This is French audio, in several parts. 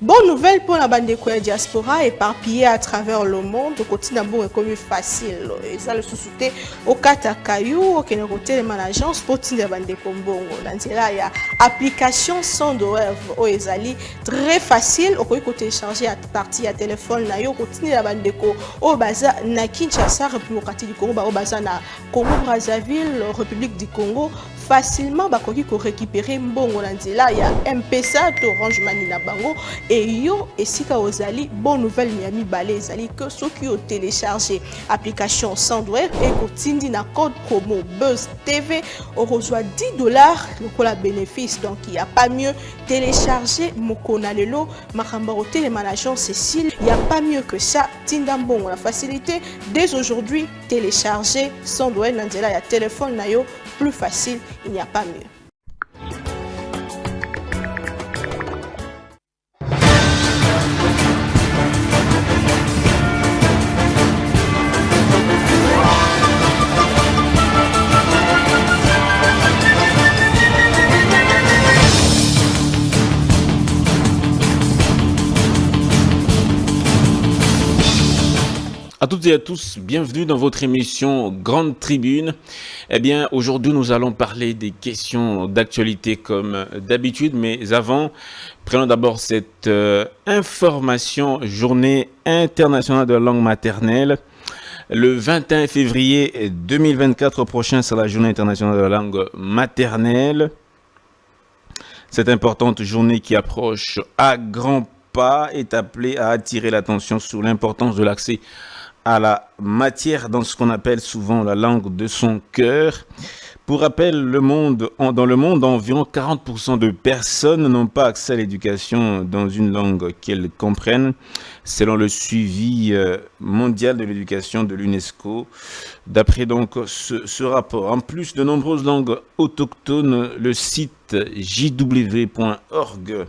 Bonne nouvelle pour la bande de diaspora éparpillée à travers le monde. Le quotidien est comme facile. Et ça le sous-souté au Katakayu, au Kénéroté, les managers, pour la bande de Kombongo. Dans là, il y a application sans douleur au Ezali. Très facile. Au côté télécharger à partir à téléphone, na yo continue la bande de Ko. Au Baza, na Kinshasa, République du Congo, au Baza, na Congo Brazzaville, République du Congo. Facilement bakoki ko récupérer mbongo na nzela ya M-Pesa to Orange Money na bango et yo esika ozali bonne nouvelle miami balé ezali que ceux qui ont téléchargé application Sandwave et kotindi na code promo Buzz TV on reçoit $10 le la bénéfice donc il y a pas mieux télécharger mokona lelo makamba au télémanagement Cécile il y a pas mieux que ça tinda mbongo la facilité dès aujourd'hui télécharger Sandwave na nzela ya téléphone na yo plus facile, il n'y a pas mieux. À toutes et à tous, bienvenue dans votre émission Grande Tribune. Eh bien, aujourd'hui, nous allons parler des questions d'actualité comme d'habitude, mais avant, prenons d'abord cette information, Journée internationale de la langue maternelle. Le 21 février 2024 prochain, c'est la Journée internationale de la langue maternelle. Cette importante journée qui approche à grands pas est appelée à attirer l'attention sur l'importance de l'accès à la matière dans ce qu'on appelle souvent la langue de son cœur. Pour rappel, dans le monde, environ 40% de personnes n'ont pas accès à l'éducation dans une langue qu'elles comprennent, selon le suivi mondial de l'éducation de l'UNESCO. D'après donc ce rapport, en plus de nombreuses langues autochtones, le site jw.org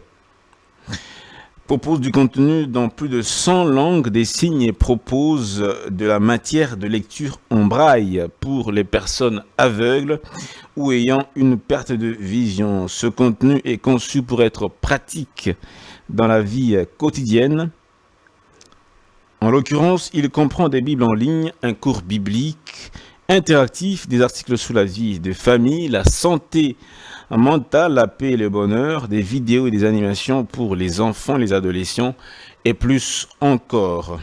propose du contenu dans plus de 100 langues des signes et propose de la matière de lecture en braille pour les personnes aveugles ou ayant une perte de vision. Ce contenu est conçu pour être pratique dans la vie quotidienne. En l'occurrence, il comprend des bibles en ligne, un cours biblique interactif, des articles sur la vie de famille, la santé mentale, la paix et le bonheur, des vidéos et des animations pour les enfants, les adolescents et plus encore.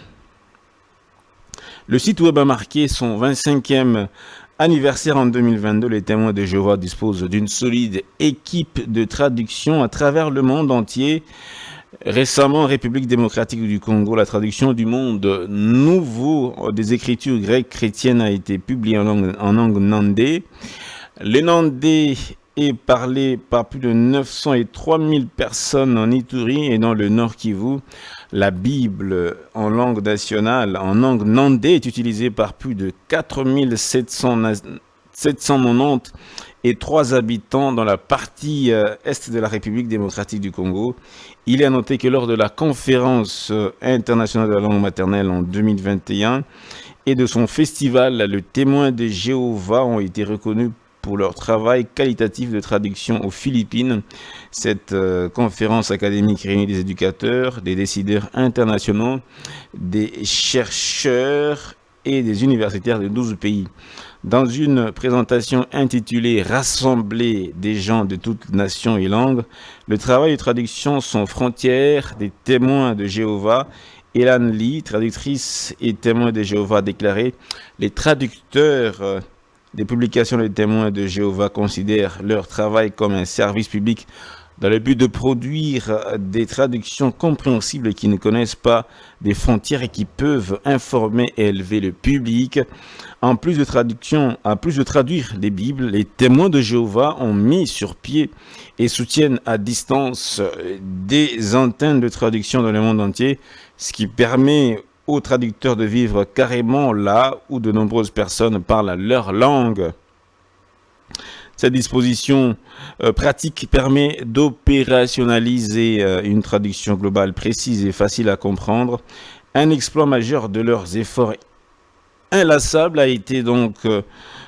Le site web a marqué son 25e anniversaire en 2022. Les témoins de Jéhovah disposent d'une solide équipe de traduction à travers le monde entier. Récemment, République démocratique du Congo, la traduction du Monde Nouveau des écritures grecques chrétiennes a été publiée en langue nandé. Le nandé est parlé par plus de 900 et 3000 personnes en Ituri et dans le Nord Kivu. La Bible en langue nationale, en langue nandé, est utilisée par plus de 4790 et 3 habitants dans la partie est de la République démocratique du Congo. Il est à noter que lors de la conférence internationale de la langue maternelle en 2021 et de son festival, le témoin de Jéhovah ont été reconnus pour leur travail qualitatif de traduction aux Philippines. Cette conférence académique réunit des éducateurs, des décideurs internationaux, des chercheurs et des universitaires de 12 pays. Dans une présentation intitulée « Rassembler des gens de toutes nations et langues », le travail de traduction sans frontières des témoins de Jéhovah, Elan Lee, traductrice et témoin de Jéhovah, a déclaré « Les traducteurs des publications des témoins de Jéhovah considèrent leur travail comme un service public dans le but de produire des traductions compréhensibles qui ne connaissent pas des frontières et qui peuvent informer et élever le public. En plus de traduire les Bibles, les témoins de Jéhovah ont mis sur pied et soutiennent à distance des antennes de traduction dans le monde entier, ce qui permet aux traducteurs de vivre carrément là où de nombreuses personnes parlent leur langue. Cette disposition pratique permet d'opérationnaliser une traduction globale précise et facile à comprendre. Un exploit majeur de leurs efforts inlassables a été donc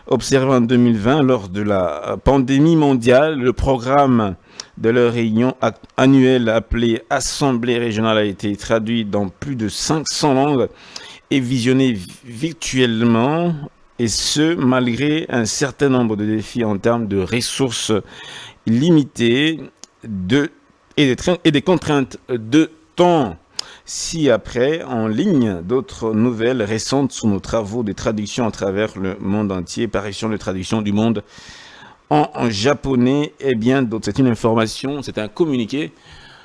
observé en 2020 lors de la pandémie mondiale. Le programme de leur réunion annuelle appelée Assemblée régionale a été traduit dans plus de 500 langues et visionné virtuellement, et ce, malgré un certain nombre de défis en termes de ressources limitées et des contraintes de temps. Ci-après, en ligne, d'autres nouvelles récentes sur nos travaux de traduction à travers le monde entier, parution de traduction du monde en japonais et bien d'autres. C'est une information, c'est un communiqué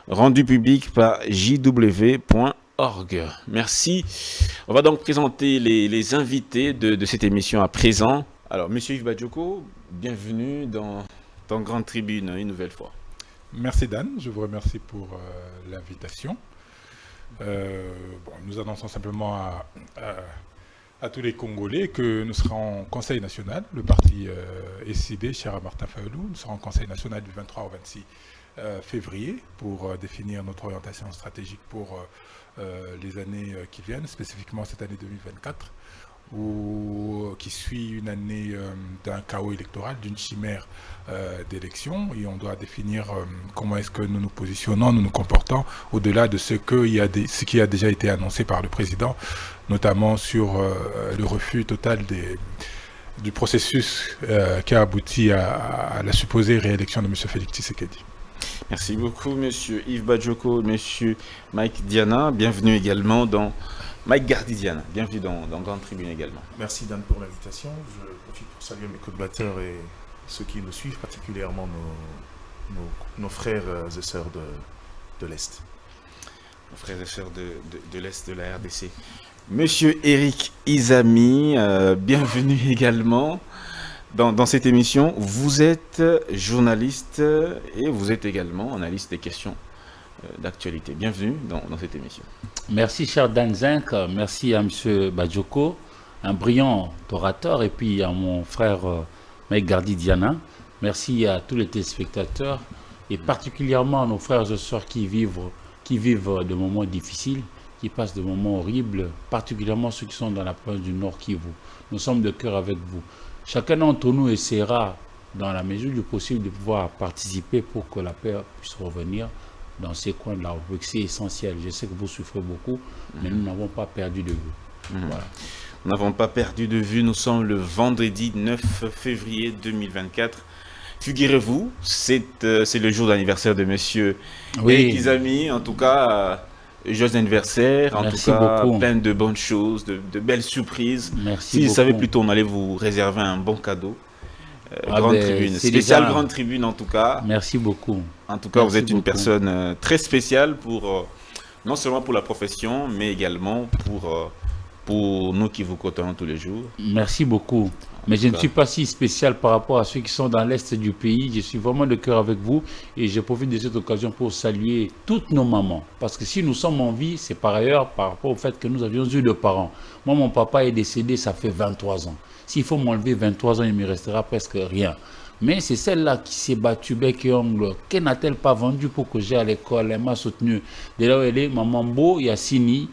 rendu public par jw.org. Merci. On va donc présenter les invités de cette émission à présent. Alors, Monsieur Yves Badjoko, bienvenue dans Grande Tribune une nouvelle fois. Merci Dan, je vous remercie pour l'invitation. Nous annonçons simplement à tous les Congolais que nous serons en Conseil national, le parti SID, cher à Martin Fayulu, nous serons en Conseil national du 23 au 26 février pour définir notre orientation stratégique pour les années qui viennent, spécifiquement cette année 2024, qui suit une année d'un chaos électoral, d'une chimère d'élection, et on doit définir comment est-ce que nous nous positionnons, nous nous comportons au-delà de ce qui a déjà été annoncé par le président, notamment sur le refus total du processus qui a abouti à la supposée réélection de M. Félix Tshisekedi. Merci beaucoup, Monsieur Yves Badjoko, Monsieur Mike Diana. Bienvenue également dans Mike Gardidiana. Bienvenue dans Grande Tribune également. Merci Dan pour l'invitation. Je profite pour saluer mes collaborateurs et ceux qui nous suivent, particulièrement nos frères et sœurs de l'Est. Nos frères et sœurs de l'Est de la RDC. Monsieur Eric Izami, bienvenue également dans cette émission. Vous êtes journaliste et vous êtes également analyste des questions d'actualité. Bienvenue dans cette émission. Merci cher Dan Zinc, merci à M. Badjoko, un brillant orateur, et puis à mon frère Mike Gardidiana. Merci à tous les téléspectateurs et particulièrement à nos frères et sœurs qui vivent de moments difficiles, qui passent de moments horribles, particulièrement ceux qui sont dans la province du Nord Kivu. Nous sommes de cœur avec vous. Chacun d'entre nous essaiera, dans la mesure du possible, de pouvoir participer pour que la paix puisse revenir dans ces coins de la République. C'est essentiel. Je sais que vous souffrez beaucoup, mais nous n'avons pas perdu de vue. Voilà. Nous n'avons pas perdu de vue. Nous sommes le vendredi 9 février 2024. Figurez-vous, c'est le jour d'anniversaire de monsieur Eric Izami. En tout cas, joyeux anniversaire. En tout cas, plein de bonnes choses, de belles surprises. Merci si vous beaucoup. savez plutôt, on allait vous réserver un bon cadeau. Grande Tribune, spéciale Grande Tribune en tout cas. Merci beaucoup. En tout cas, vous êtes une personne très spéciale non seulement pour la profession, mais également pour nous qui vous côtoyons tous les jours. Merci beaucoup. Mais je ne suis pas si spécial par rapport à ceux qui sont dans l'Est du pays. Je suis vraiment de cœur avec vous et je profite de cette occasion pour saluer toutes nos mamans. Parce que si nous sommes en vie, c'est par ailleurs par rapport au fait que nous avions eu deux parents. Moi, mon papa est décédé, ça fait 23 ans. S'il faut m'enlever 23 ans, il me restera presque rien. Mais c'est celle-là qui s'est battue bec et ongle. Qu'elle n'a-t-elle pas vendu pour que j'aille à l'école? Elle m'a soutenu. De là où elle est, maman Bo Yassini,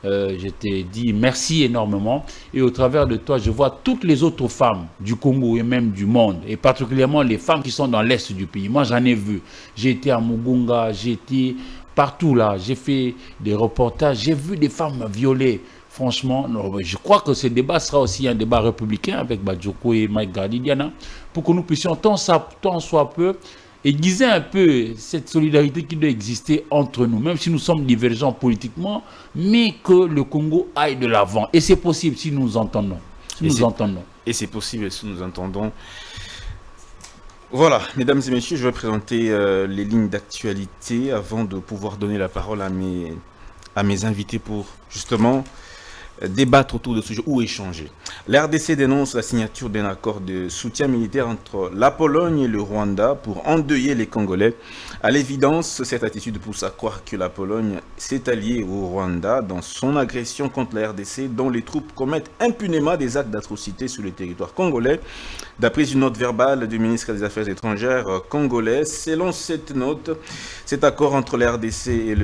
je te dis merci énormément. Et au travers de toi, je vois toutes les autres femmes du Congo et même du monde. Et particulièrement les femmes qui sont dans l'Est du pays. Moi, j'en ai vu. J'ai été à Mugunga, j'ai été partout là. J'ai fait des reportages. J'ai vu des femmes violées. Franchement, je crois que ce débat sera aussi un débat républicain avec Badjoko et Mike Gardidiana pour que nous puissions tant soit peu aiguiser un peu cette solidarité qui doit exister entre nous, même si nous sommes divergents politiquement, mais que le Congo aille de l'avant. Et c'est possible si nous entendons. Et c'est possible si nous entendons. Voilà, mesdames et messieurs, je vais présenter les lignes d'actualité avant de pouvoir donner la parole à mes invités pour justement débattre autour de ce sujet ou échanger. La RDC dénonce la signature d'un accord de soutien militaire entre la Pologne et le Rwanda pour endeuiller les Congolais. À l'évidence, cette attitude pousse à croire que la Pologne s'est alliée au Rwanda dans son agression contre la RDC, dont les troupes commettent impunément des actes d'atrocité sur le territoire congolais. D'après une note verbale du ministre des Affaires étrangères congolais, selon cette note, cet accord entre la RDC et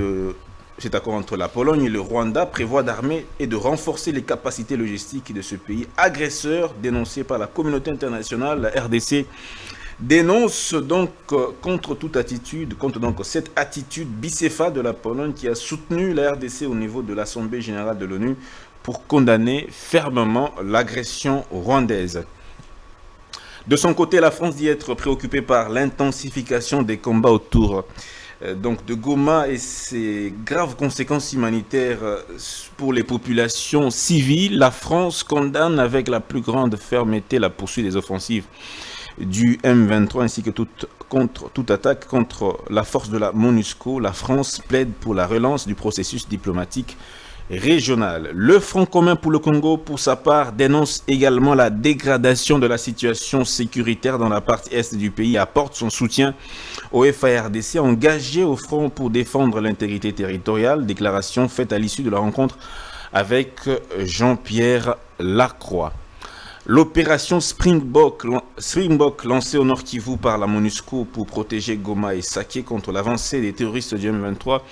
Cet accord entre la Pologne et le Rwanda prévoit d'armer et de renforcer les capacités logistiques de ce pays agresseur dénoncé par la communauté internationale. La RDC dénonce donc contre cette attitude bicéphale de la Pologne qui a soutenu la RDC au niveau de l'Assemblée générale de l'ONU pour condamner fermement l'agression rwandaise. De son côté, la France dit être préoccupée par l'intensification des combats autour donc de Goma et ses graves conséquences humanitaires pour les populations civiles. La France condamne avec la plus grande fermeté la poursuite des offensives du M23 ainsi que toute attaque contre la force de la MONUSCO. La France plaide pour la relance du processus diplomatique régional. Le Front commun pour le Congo, pour sa part, dénonce également la dégradation de la situation sécuritaire dans la partie est du pays et apporte son soutien au FARDC engagé au front pour défendre l'intégrité territoriale. Déclaration faite à l'issue de la rencontre avec Jean-Pierre Lacroix. L'opération Springbok lancée au Nord Kivu par la MONUSCO pour protéger Goma et Sake contre l'avancée des terroristes du M23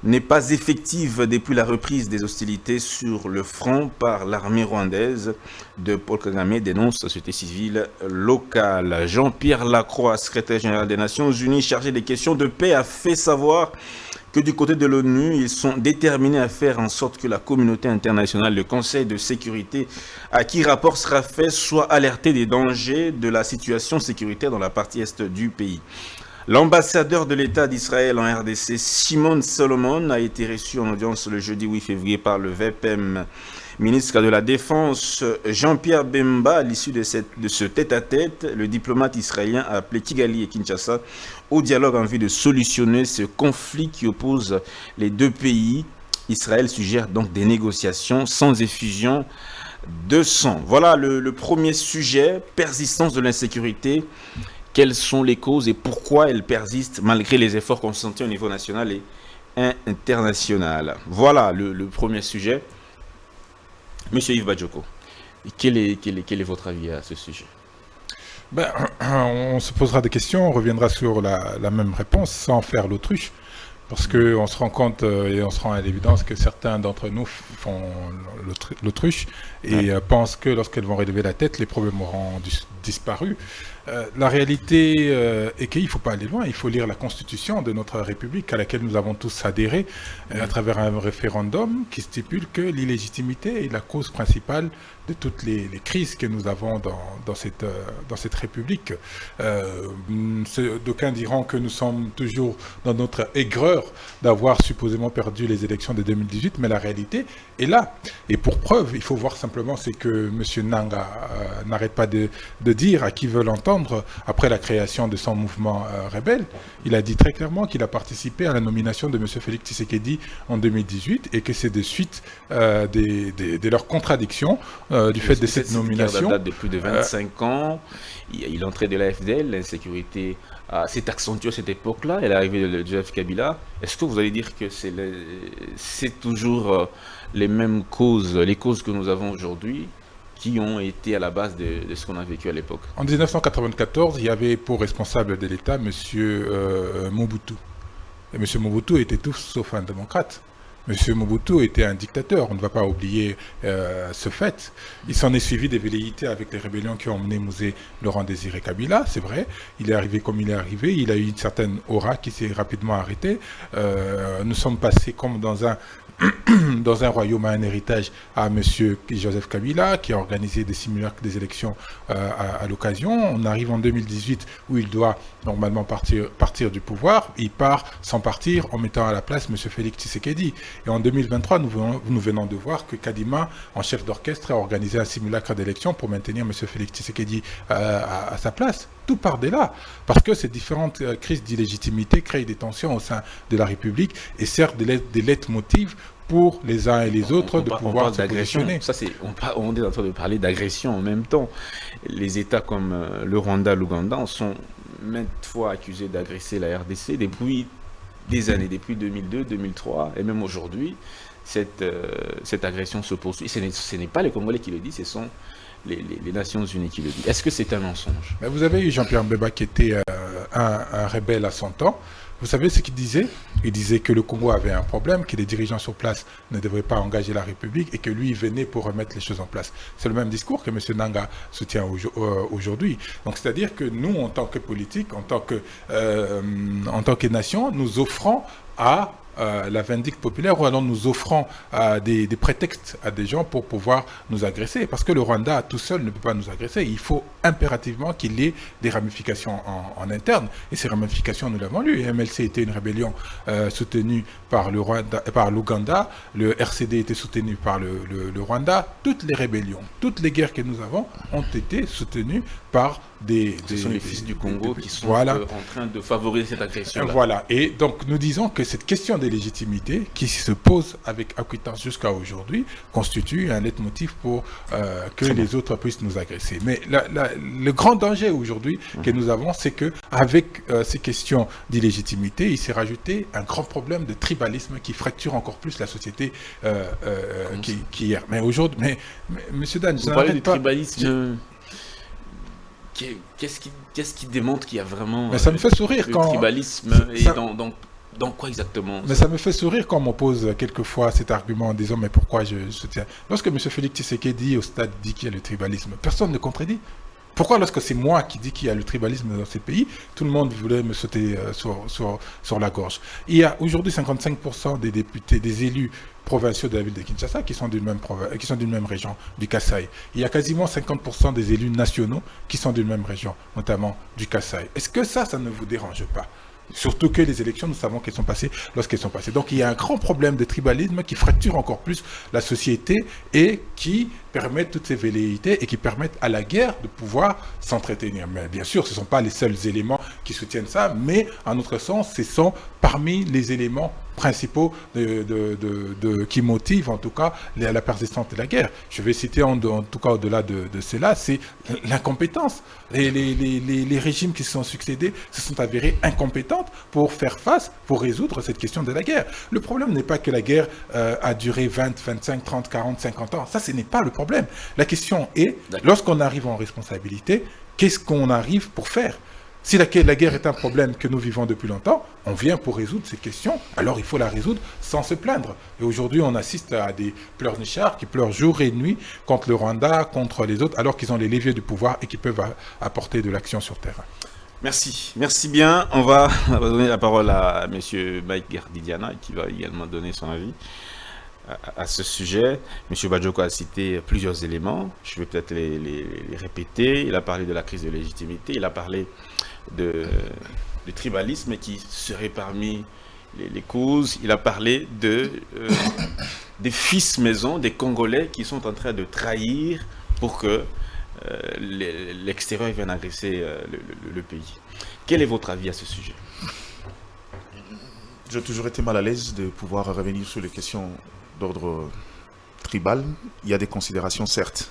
n'est pas effective depuis la reprise des hostilités sur le front par l'armée rwandaise de Paul Kagame, dénonce la société civile locale. Jean-Pierre Lacroix, secrétaire général des Nations Unies chargé des questions de paix, a fait savoir que du côté de l'ONU, ils sont déterminés à faire en sorte que la communauté internationale, le Conseil de sécurité à qui rapport sera fait, soit alerté des dangers de la situation sécuritaire dans la partie est du pays. L'ambassadeur de l'État d'Israël en RDC, Shimon Solomon, a été reçu en audience le jeudi 8 février par le VPM ministre de la Défense Jean-Pierre Bemba. À l'issue de ce tête-à-tête, le diplomate israélien a appelé Kigali et Kinshasa au dialogue en vue de solutionner ce conflit qui oppose les deux pays. Israël suggère donc des négociations sans effusion de sang. Voilà le premier sujet, persistance de l'insécurité. Quelles sont les causes et pourquoi elles persistent malgré les efforts consentis au niveau national et international. Voilà le premier sujet. Monsieur Yves Badjoko, quel est votre avis à ce sujet? On se posera des questions, on reviendra sur la même réponse sans faire l'autruche. Parce qu'on se rend compte et on se rend à l'évidence que certains d'entre nous font l'autruche et pensent que lorsqu'elles vont relever la tête, les problèmes auront disparu. La réalité est qu'il ne faut pas aller loin, il faut lire la Constitution de notre République à laquelle nous avons tous adhéré à travers un référendum qui stipule que l'illégitimité est la cause principale de toutes les crises que nous avons dans cette République. D'aucuns diront que nous sommes toujours dans notre aigreur d'avoir supposément perdu les élections de 2018, mais la réalité est là. Et pour preuve, il faut voir simplement, c'est que M. Nanga n'arrête pas de dire à qui veut l'entendre après la création de son mouvement rebelle. Il a dit très clairement qu'il a participé à la nomination de M. Félix Tshisekedi en 2018 et que c'est de suite de leurs contradictions du fait de cette nomination. Date de plus de 25 ans. Il est entré de l'AFDL, l'insécurité s'est accentuée à cette époque-là, et l'arrivée de Joseph Kabila. Est-ce que vous allez dire que c'est toujours les mêmes causes, les causes que nous avons aujourd'hui, qui ont été à la base de ce qu'on a vécu à l'époque? En 1994, il y avait pour responsable de l'État M. Mobutu. Et M. Mobutu était tout sauf un démocrate. M. Mobutu était un dictateur, on ne va pas oublier ce fait. Il s'en est suivi des velléités avec les rébellions qui ont mené Mosé Laurent Désiré Kabila, c'est vrai. Il est arrivé comme il est arrivé, il a eu une certaine aura qui s'est rapidement arrêtée. Nous sommes passés comme dans un royaume à un héritage à M. Joseph Kabila, qui a organisé des simulacres des élections à l'occasion. On arrive en 2018 où il doit normalement partir du pouvoir. Il part sans partir en mettant à la place M. Félix Tshisekedi. Et en 2023, nous venons de voir que Kadima, en chef d'orchestre, a organisé un simulacre d'élection pour maintenir M. Félix Tshisekedi à sa place. Tout part de là, parce que ces différentes crises d'illégitimité créent des tensions au sein de la République et servent des leitmotivs pour les uns et les autres de pouvoir se positionner. On est en train de parler d'agression en même temps. Les États comme le Rwanda, l'Ouganda sont maintes fois accusés d'agresser la RDC depuis des années, depuis 2002, 2003 et même aujourd'hui. Cette agression se poursuit. Ce n'est pas les Congolais qui le disent, ce sont les Nations Unies qui le disent. Est-ce que c'est un mensonge? Vous avez eu Jean-Pierre Bemba qui était un rebelle à son temps. Vous savez ce qu'il disait? Il disait que le Congo avait un problème, que les dirigeants sur place ne devraient pas engager la République et que lui il venait pour remettre les choses en place. C'est le même discours que M. Nanga soutient aujourd'hui. Donc c'est-à-dire que nous, en tant que politique, en tant que nation, nous offrons à la vindicte populaire, ou alors nous offrant des prétextes à des gens pour pouvoir nous agresser. Parce que le Rwanda tout seul ne peut pas nous agresser. Il faut impérativement qu'il y ait des ramifications en interne. Et ces ramifications, nous l'avons lu. MLC était une rébellion soutenue par le Rwanda, par l'Ouganda. Le RCD était soutenu par le Rwanda. Toutes les rébellions, toutes les guerres que nous avons ont été soutenues par ce sont les fils du Congo qui sont voilà. En train de favoriser cette agression-là. Voilà. Et donc, nous disons que cette question de légitimité qui se pose avec acquittance jusqu'à aujourd'hui constitue un leitmotiv pour que les autres puissent nous agresser. Mais le grand danger aujourd'hui que nous avons, c'est qu'avec ces questions d'illégitimité, il s'est rajouté un grand problème de tribalisme qui fracture encore plus la société qu'hier. Mais aujourd'hui, mais M. Dan, vous parlez du tribalisme. Qu'est-ce qui démontre qu'il y a vraiment mais ça me fait sourire le quand tribalisme et dans quoi exactement? Mais ça me fait sourire quand on m'oppose quelquefois cet argument en disant mais pourquoi je soutiens. Lorsque M. Félix Tshisekedi au stade dit qu'il y a le tribalisme, personne ne contredit. Pourquoi lorsque c'est moi qui dis qu'il y a le tribalisme dans ces pays, tout le monde voulait me sauter sur la gorge? Il y a aujourd'hui 55% des députés, des élus provinciaux de la ville de Kinshasa qui sont d'une même région, du Kasaï. Il y a quasiment 50% des élus nationaux qui sont d'une même région, notamment du Kasaï. Est-ce que ça ne vous dérange pas? Surtout que les élections, nous savons qu'elles sont passées lorsqu'elles sont passées. Donc il y a un grand problème de tribalisme qui fracture encore plus la société et qui permet toutes ces velléités et qui permettent à la guerre de pouvoir s'entretenir. Mais bien sûr, ce ne sont pas les seuls éléments qui soutiennent ça, mais en notre sens, ce sont parmi les éléments principaux qui motivent en tout cas la persistance de la guerre. Je vais citer en tout cas au-delà de cela, c'est l'incompétence. Les régimes qui se sont succédés se sont avérés incompétents pour faire face, pour résoudre cette question de la guerre. Le problème n'est pas que la guerre a duré 20, 25, 30, 40, 50 ans. Ça, ce n'est pas le problème. La question est, lorsqu'on arrive en responsabilité, qu'est-ce qu'on arrive pour faire ? Si la guerre est un problème que nous vivons depuis longtemps, on vient pour résoudre ces questions, alors il faut la résoudre sans se plaindre. Et aujourd'hui, on assiste à des pleurnichards qui pleurent jour et nuit contre le Rwanda, contre les autres, alors qu'ils ont les leviers du pouvoir et qui peuvent apporter de l'action sur terrain. Merci. Merci bien. On va donner la parole à M. Mike Gardidiana, qui va également donner son avis à ce sujet. M. Badioko a cité plusieurs éléments. Je vais peut-être les répéter. Il a parlé de la crise de légitimité. Il a parlé du tribalisme qui serait parmi les causes. Il a parlé des fils maison, des Congolais qui sont en train de trahir pour que l'extérieur vienne agresser le pays. Quel est votre avis à ce sujet? J'ai toujours été mal à l'aise de pouvoir revenir sur les questions d'ordre tribal. Il y a des considérations, certes,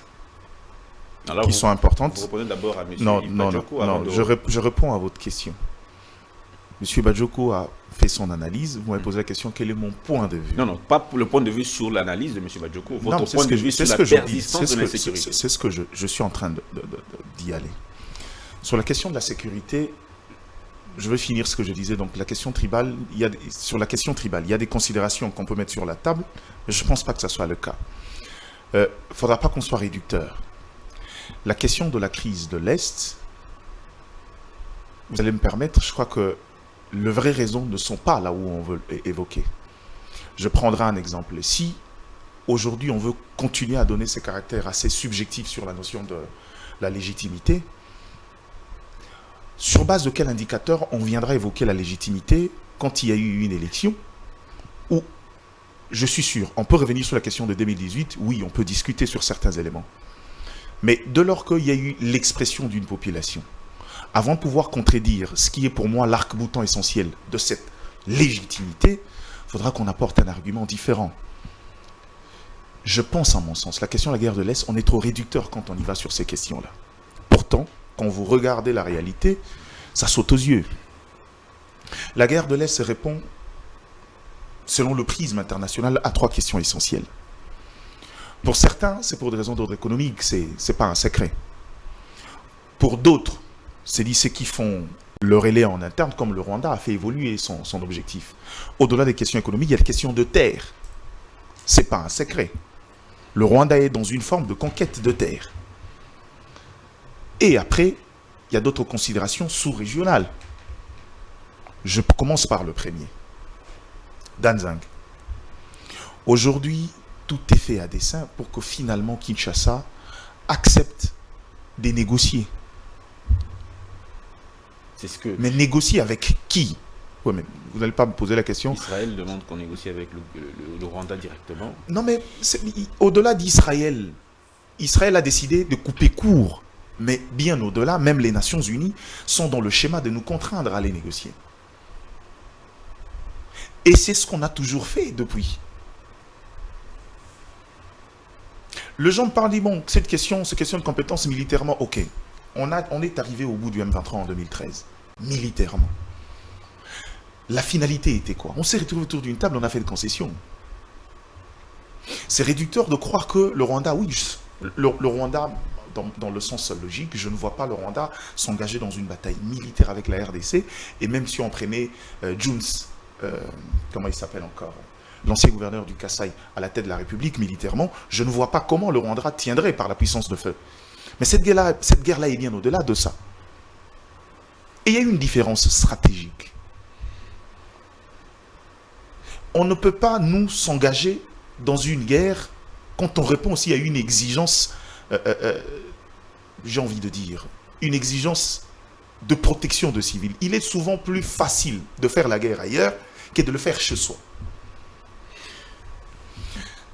qui sont importantes. Vous répondez d'abord à M. Badioko. Non, je réponds à votre question. M. Badioko a fait son analyse. Vous m'avez posé la question, quel est mon point de vue? Non, pas pour le point de vue sur l'analyse de M. Badioko. Votre point de vue sur la persistance de l'insécurité. C'est ce que je suis en train d'y aller. Sur la question de la sécurité, je vais finir ce que je disais. Donc, la question tribale, sur la question tribale, il y a des considérations qu'on peut mettre sur la table, mais je ne pense pas que ce soit le cas. Il ne faudra pas qu'on soit réducteur. La question de la crise de l'Est, vous allez me permettre, je crois que les vraies raisons ne sont pas là où on veut évoquer. Je prendrai un exemple. Si aujourd'hui on veut continuer à donner ces caractères assez subjectifs sur la notion de la légitimité, sur base de quel indicateur on viendra évoquer la légitimité quand il y a eu une élection où, je suis sûr, on peut revenir sur la question de 2018, oui, on peut discuter sur certains éléments. Mais de lors qu'il y a eu l'expression d'une population, avant de pouvoir contredire ce qui est pour moi l'arc-boutant essentiel de cette légitimité, il faudra qu'on apporte un argument différent. Je pense, en mon sens, la question de la guerre de l'Est, on est trop réducteur quand on y va sur ces questions-là. Pourtant, quand vous regardez la réalité, ça saute aux yeux. La guerre de l'Est se répond, selon le prisme international, à 3 questions essentielles. Pour certains, c'est pour des raisons d'ordre économique, c'est pas un secret. Pour d'autres, c'est qui font le relais en interne, comme le Rwanda a fait évoluer son objectif. Au-delà des questions économiques, il y a des questions de terre. Ce n'est pas un secret. Le Rwanda est dans une forme de conquête de terre. Et après, il y a d'autres considérations sous-régionales. Je commence par le premier. Danzang. Aujourd'hui, tout est fait à dessein pour que finalement Kinshasa accepte de négocier. C'est ce que... Mais négocier avec qui? Ouais, mais vous n'allez pas me poser la question. Israël demande qu'on négocie avec le Rwanda directement. Non, mais au-delà d'Israël, Israël a décidé de couper court. Mais bien au-delà, même les Nations Unies sont dans le schéma de nous contraindre à aller négocier. Et c'est ce qu'on a toujours fait depuis. Le genre me parle, dit, bon, cette question de compétence militairement, ok. On est arrivé au bout du M23 en 2013, militairement. La finalité était quoi? On s'est retrouvé autour d'une table, on a fait des concessions. C'est réducteur de croire que le Rwanda, oui, le Rwanda, dans le sens logique, je ne vois pas le Rwanda s'engager dans une bataille militaire avec la RDC, et même si on prenait Jones, comment il s'appelle encore, l'ancien gouverneur du Kasaï, à la tête de la République militairement, je ne vois pas comment le Rwanda tiendrait par la puissance de feu. Mais cette guerre-là est bien au-delà de ça. Et il y a une différence stratégique. On ne peut pas, nous, s'engager dans une guerre quand on répond aussi à une exigence, j'ai envie de dire, une exigence de protection de civils. Il est souvent plus facile de faire la guerre ailleurs que de le faire chez soi.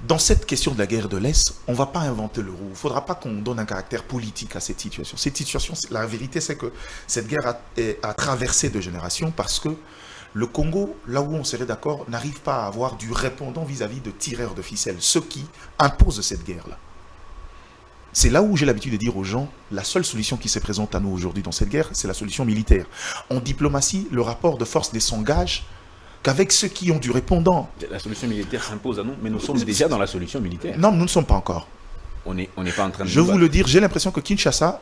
Dans cette question de la guerre de l'Est, on ne va pas inventer le roue. Il ne faudra pas qu'on donne un caractère politique à cette situation. Cette situation, la vérité, c'est que cette guerre a traversé de générations parce que le Congo, là où on serait d'accord, n'arrive pas à avoir du répondant vis-à-vis de tireurs de ficelles, ce qui impose cette guerre-là. C'est là où j'ai l'habitude de dire aux gens, la seule solution qui se présente à nous aujourd'hui dans cette guerre, c'est la solution militaire. En diplomatie, le rapport de force ne s'engage qu'avec ceux qui ont du répondant. La solution militaire s'impose à nous, mais nous sommes déjà dans la solution militaire. Non, nous ne sommes pas encore. On n'est pas en train de... Je vous le dire, j'ai l'impression que Kinshasa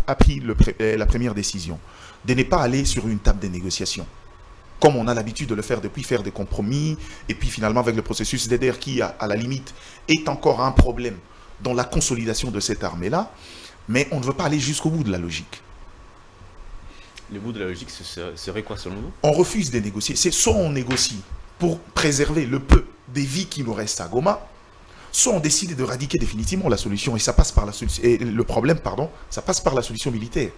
a pris la première décision de ne pas aller sur une table de négociation. Comme on a l'habitude de le faire depuis, faire des compromis, et puis finalement avec le processus d'EDR qui, à la limite, est encore un problème dans la consolidation de cette armée-là, mais on ne veut pas aller jusqu'au bout de la logique. Le bout de la logique, ce serait quoi selon vous? On refuse de négocier. C'est soit on négocie pour préserver le peu des vies qui nous restent à Goma, soit on décide de radiquer définitivement la solution, et ça passe par la solution, et le problème, pardon, ça passe par la solution militaire.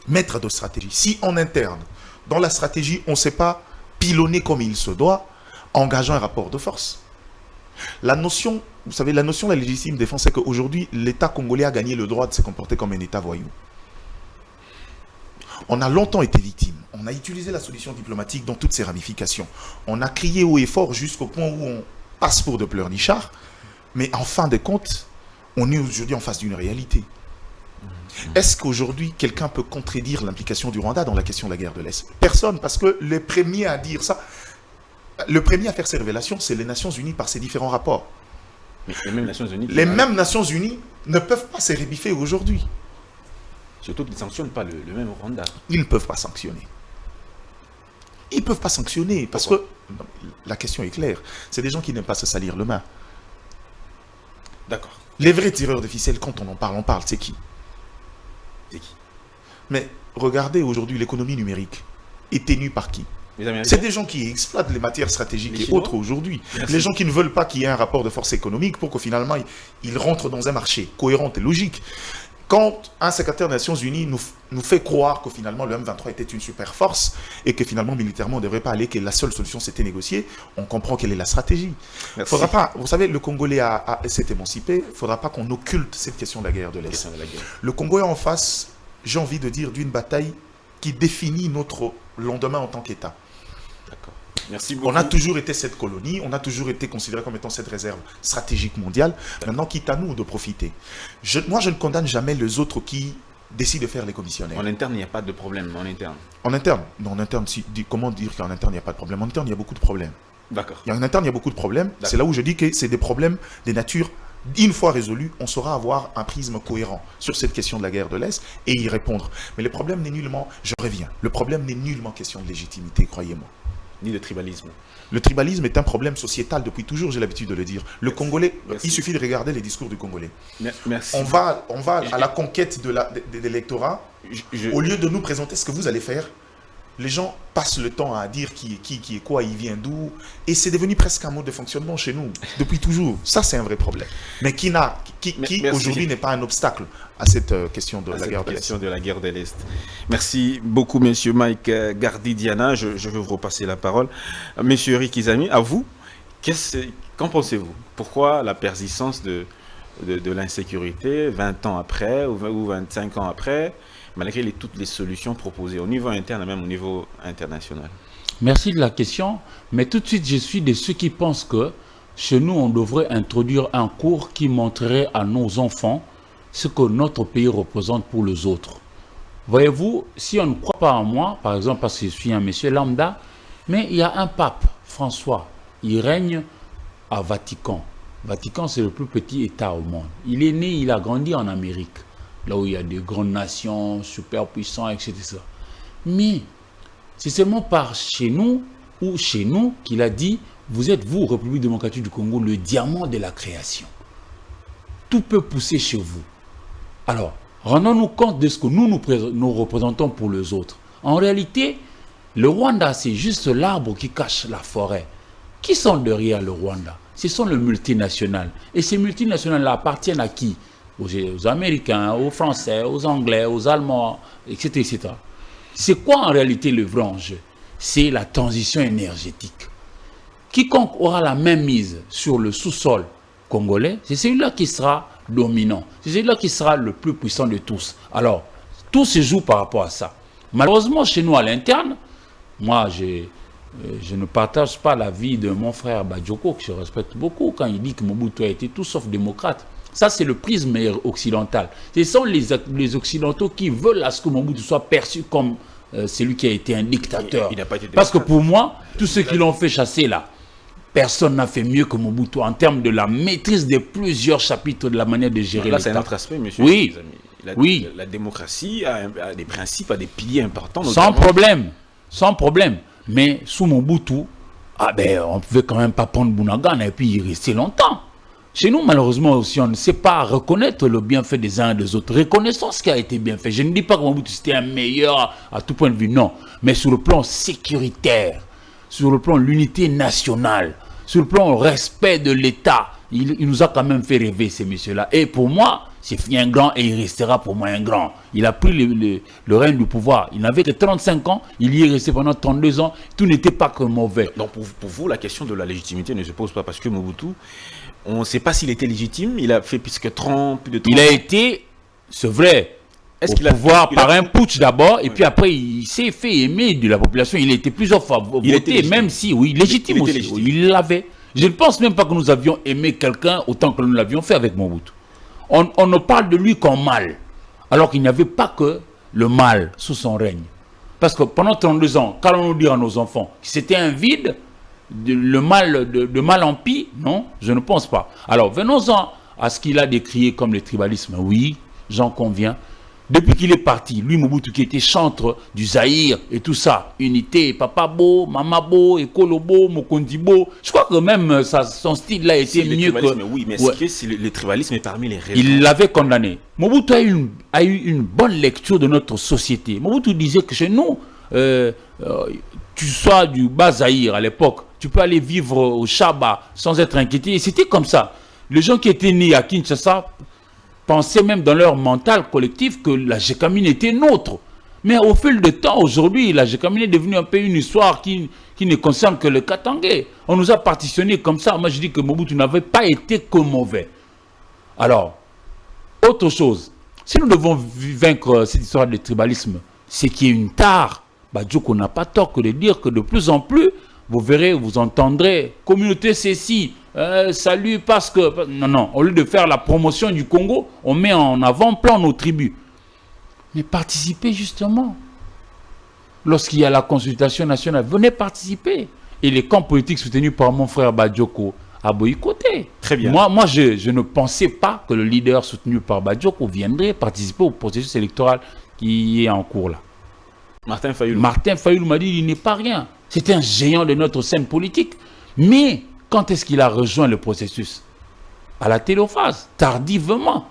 Maître de stratégie. Si en interne, dans la stratégie, on ne sait pas pilonner comme il se doit, engageant un rapport de force. La notion, vous savez, la notion de la légitime défense, c'est qu'aujourd'hui, l'État congolais a gagné le droit de se comporter comme un État voyou. On a longtemps été victime. On a utilisé la solution diplomatique dans toutes ses ramifications. On a crié haut et fort jusqu'au point où on passe pour de pleurnichards. Mais en fin de compte, on est aujourd'hui en face d'une réalité. Est-ce qu'aujourd'hui, quelqu'un peut contredire l'implication du Rwanda dans la question de la guerre de l'Est? Personne, parce que le premier à dire ça, le premier à faire ces révélations, c'est les Nations Unies par ses différents rapports. Mais les mêmes Nations Unies... Les mêmes Nations Unies ne peuvent pas se rébiffer aujourd'hui. Surtout qu'ils ne sanctionnent pas le même Rwanda. Ils ne peuvent pas sanctionner. Ils ne peuvent pas sanctionner parce que la question est claire. C'est des gens qui n'aiment pas se salir le main. D'accord. Les vrais tireurs de ficelles, quand on parle, c'est qui? C'est qui? Mais regardez aujourd'hui l'économie numérique est tenue par qui? C'est des gens qui exploitent les matières stratégiques et autres aujourd'hui. Les gens qui ne veulent pas qu'il y ait un rapport de force économique pour que finalement ils rentrent dans un marché cohérent et logique. Quand un secrétaire des Nations Unies nous fait croire que finalement le M23 était une super force et que finalement militairement on ne devrait pas aller, que la seule solution c'était négocier, on comprend quelle est la stratégie. Faudra pas, vous savez, le Congolais s'est émancipé, il ne faudra pas qu'on occulte cette question de la guerre de l'Est. Le Congo est en face, j'ai envie de dire, d'une bataille qui définit notre lendemain en tant qu'État. D'accord. Merci beaucoup. On a toujours été cette colonie, on a toujours été considéré comme étant cette réserve stratégique mondiale. Maintenant, quitte à nous de profiter. Moi, je ne condamne jamais les autres qui décident de faire les commissionnaires. En interne, il n'y a pas de problème, en interne. En interne? Non, en interne, comment dire qu'en interne, il n'y a pas de problème? En interne, il y a beaucoup de problèmes. D'accord. En interne, il y a beaucoup de problèmes. C'est là où je dis que c'est des problèmes de nature Une fois résolu, on saura avoir un prisme cohérent sur cette question de la guerre de l'Est et y répondre. Mais le problème n'est nullement, je reviens, le problème n'est nullement question de légitimité, croyez-moi. Ni de tribalisme. Le tribalisme est un problème sociétal depuis toujours, j'ai l'habitude de le dire. Le Congolais, Merci. il suffit de regarder les discours du Congolais. Merci. On va à la conquête de l'électorat. Au lieu de nous présenter ce que vous allez faire, les gens passent le temps à dire qui est quoi, il vient d'où. Et c'est devenu presque un mode de fonctionnement chez nous, depuis toujours. Ça, c'est un vrai problème. Mais qui aujourd'hui n'est pas un obstacle à cette question de la guerre de l'Est. Merci beaucoup, monsieur Mike Gardidiana. Je veux vous repasser la parole. Monsieur Eric Izami, à vous, qu'en pensez-vous? Pourquoi la persistance de l'insécurité 20 ans après ou 25 ans après, malgré toutes les solutions proposées au niveau interne et même au niveau international? Merci de la question, mais tout de suite, je suis de ceux qui pensent que chez nous, on devrait introduire un cours qui montrerait à nos enfants ce que notre pays représente pour les autres. Voyez-vous, si on ne croit pas en moi, par exemple parce que je suis un monsieur lambda, mais il y a un pape, François, il règne à Vatican. Vatican, c'est le plus petit État au monde. Il est né, il a grandi en Amérique, là où il y a des grandes nations, super puissantes, etc. Mais c'est seulement par chez nous, ou chez nous, qu'il a dit, vous êtes, vous, République démocratique du Congo, le diamant de la création. Tout peut pousser chez vous. Alors, rendons-nous compte de ce que nous représentons pour les autres. En réalité, le Rwanda, c'est juste l'arbre qui cache la forêt. Qui sont derrière le Rwanda? Ce sont les multinationales. Et ces multinationales-là appartiennent à qui? Aux Américains, aux Français, aux Anglais, aux Allemands, etc. etc. C'est quoi en réalité le vrai enjeu? C'est la transition énergétique. Quiconque aura la même mise sur le sous-sol congolais, c'est celui-là qui sera dominant. C'est celui-là qui sera le plus puissant de tous. Alors, tout se joue par rapport à ça. Malheureusement, chez nous à l'interne, moi, je ne partage pas l'avis de mon frère Badioko, que je respecte beaucoup, quand il dit que Mobutu a été tout sauf démocrate. Ça, c'est le prisme occidental. Ce sont les Occidentaux qui veulent à ce que Mobutu soit perçu comme celui qui a été un dictateur. Parce que pour moi, tous ceux qui l'ont fait chasser là, personne n'a fait mieux que Mobutu en termes de la maîtrise de plusieurs chapitres de la manière de gérer l'État. Là, c'est un autre aspect, monsieur. Oui. La démocratie a des principes, a des piliers importants. Sans problème. Mais sous Mobutu, on ne pouvait quand même pas prendre Bunagana et puis y rester longtemps. Chez nous, malheureusement aussi, on ne sait pas reconnaître le bienfait des uns et des autres. Reconnaissons ce qui a été bien fait. Je ne dis pas que Mobutu c'était un meilleur à tout point de vue, non. Mais sur le plan sécuritaire, sur le plan de l'unité nationale, sur le plan respect de l'État, il nous a quand même fait rêver, ces messieurs-là. Et pour moi, c'est un grand et il restera pour moi un grand. Il a pris le règne du pouvoir. Il n'avait que 35 ans, il y est resté pendant 32 ans. Tout n'était pas que mauvais. Donc pour vous, la question de la légitimité ne se pose pas parce que Mobutu, on ne sait pas s'il était légitime. Il a fait plus de 30 ans. Il a été, c'est vrai, au pouvoir par un putsch d'abord, et puis après il s'est fait aimer de la population. Il a été plusieurs fois voté, même si, oui, légitime aussi. Il l'avait. Je ne pense même pas que nous avions aimé quelqu'un autant que nous l'avions fait avec Mobutu. On ne parle de lui qu'en mal, alors qu'il n'y avait pas que le mal sous son règne. Parce que pendant 32 ans, qu'allons-nous dire à nos enfants? C'était un vide, de mal en pis? Non, je ne pense pas. Alors venons-en à ce qu'il a décrié comme le tribalisme. Oui, j'en conviens. Depuis qu'il est parti, lui Mobutu qui était chantre du Zaïre et tout ça, unité, papa beau, maman beau, écolo beau, Mokondi beau, je crois que même son style là était mieux que... Oui, mais est-ce que le tribalisme est parmi les raisons? Il l'avait condamné. Mobutu a eu une bonne lecture de notre société. Mobutu disait que chez nous, tu sois du bas Zaïre à l'époque, tu peux aller vivre au Chaba sans être inquiété. Et c'était comme ça. Les gens qui étaient nés à Kinshasa pensaient même dans leur mental collectif que la Gécamine était nôtre. Mais au fil du temps, aujourd'hui, la Gécamine est devenue un peu une histoire qui ne concerne que le Katangé. On nous a partitionné comme ça. Moi, je dis que Mobutu n'avait pas été que mauvais. Alors, autre chose, si nous devons vaincre cette histoire de tribalisme, c'est qu'il y a une tare. Badioko n'a pas tort que de dire que de plus en plus, vous verrez, vous entendrez, communauté ceci, salut parce que... Non, au lieu de faire la promotion du Congo, on met en avant-plan nos tribus. Mais participez justement. Lorsqu'il y a la consultation nationale, venez participer. Et les camps politiques soutenus par mon frère Badioko à boycotter. Très bien. Moi je ne pensais pas que le leader soutenu par Badioko viendrait participer au processus électoral qui est en cours là. Martin Fayoulou. Martin Fayoulou m'a dit il n'est pas rien. C'est un géant de notre scène politique. Mais quand est-ce qu'il a rejoint le processus? À la téléphase, tardivement.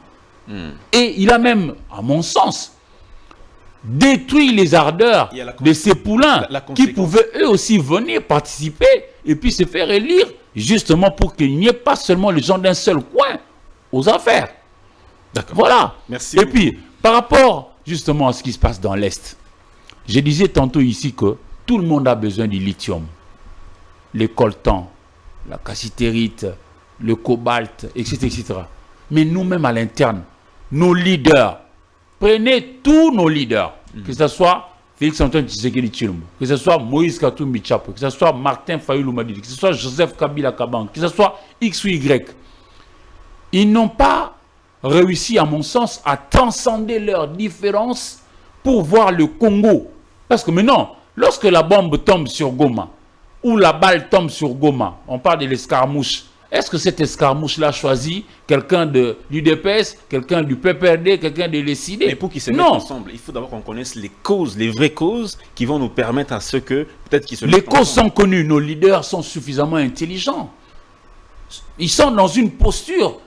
Et il a même, à mon sens, détruit les ardeurs de ces poulains qui pouvaient eux aussi venir participer et puis se faire élire, justement pour qu'il n'y ait pas seulement les gens d'un seul coin aux affaires. D'accord. Voilà. Merci Et beaucoup. puis, par rapport justement à ce qui se passe dans l'Est, je disais tantôt ici que tout le monde a besoin du lithium. Les coltans, la cassitérite, le cobalt, etc., etc. Mais nous-mêmes à l'interne, nos leaders, prenez tous nos leaders, que ce soit Félix-Antoine Tshisekedi Tshilombo, que ce soit Moïse Katumbi Tshapou, que ce soit Martin Fayoulou Madidi, que ce soit Joseph Kabila Kabange, que ce soit X ou Y, ils n'ont pas réussi, à mon sens, à transcender leurs différences pour voir le Congo. Parce que maintenant, lorsque la bombe tombe sur Goma, ou la balle tombe sur Goma, on parle de l'escarmouche. Est-ce que cette escarmouche-là choisit quelqu'un de l'UDPS, quelqu'un du PPRD, quelqu'un de l'ECD? Mais pour qu'ils se mettent ensemble, il faut d'abord qu'on connaisse les causes, les vraies causes qui vont nous permettre à ce que peut-être qu'ils se mettent Les causes ensemble. sont connues, nos leaders sont suffisamment intelligents. Ils sont dans une posture.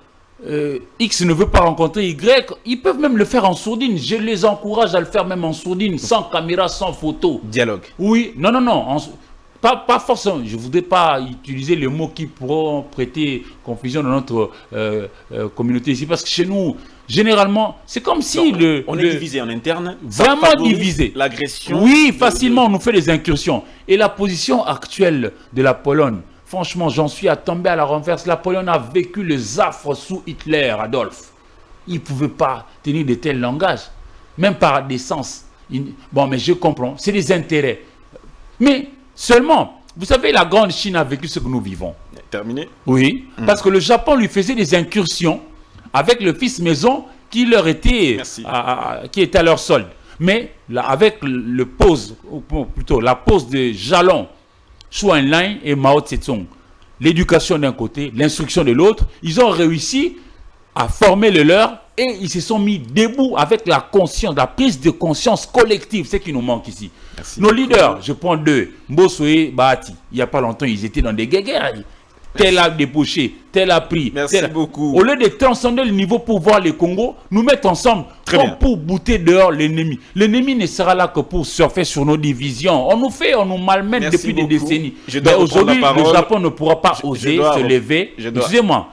X ne veut pas rencontrer Y, ils peuvent même le faire en sourdine. Je les encourage à le faire même en sourdine, sans caméra, sans photo. Dialogue. Oui, non. Pas forcément. Je ne voudrais pas utiliser les mots qui pourront prêter confusion dans notre communauté ici. Parce que chez nous, généralement, c'est comme si on est divisé en interne. Vraiment divisé. L'agression. Oui, facilement, on nous fait des incursions. Et la position actuelle de la Pologne, franchement, j'en suis à tomber à la renverse. La Pologne a vécu les affres sous Hitler, Adolphe. Il ne pouvait pas tenir de tels langages. Même par décence. Bon, mais je comprends. C'est des intérêts. Mais seulement, vous savez, la grande Chine a vécu ce que nous vivons. Terminé. Oui, parce que le Japon lui faisait des incursions avec le fils maison qui leur était, qui était à leur solde. Mais là, avec le pose, ou plutôt la pose de jalons, Xu Enlai et Mao Tse-tung, l'éducation d'un côté, l'instruction de l'autre, ils ont réussi à former le leur et ils se sont mis debout avec la conscience, la prise de conscience collective, c'est ce qui nous manque ici. Merci. Nos leaders, je prends deux, Mbosso et Bahati, il n'y a pas longtemps, ils étaient dans des guerres. Tel a débauché, tel a pris. Merci beaucoup. Au lieu de transcender le niveau pour voir les Congos, nous mettre ensemble pour bouter dehors l'ennemi. L'ennemi ne sera là que pour surfer sur nos divisions. On nous malmène depuis des décennies. Mais aujourd'hui, le Japon ne pourra pas oser se lever. Excusez-moi,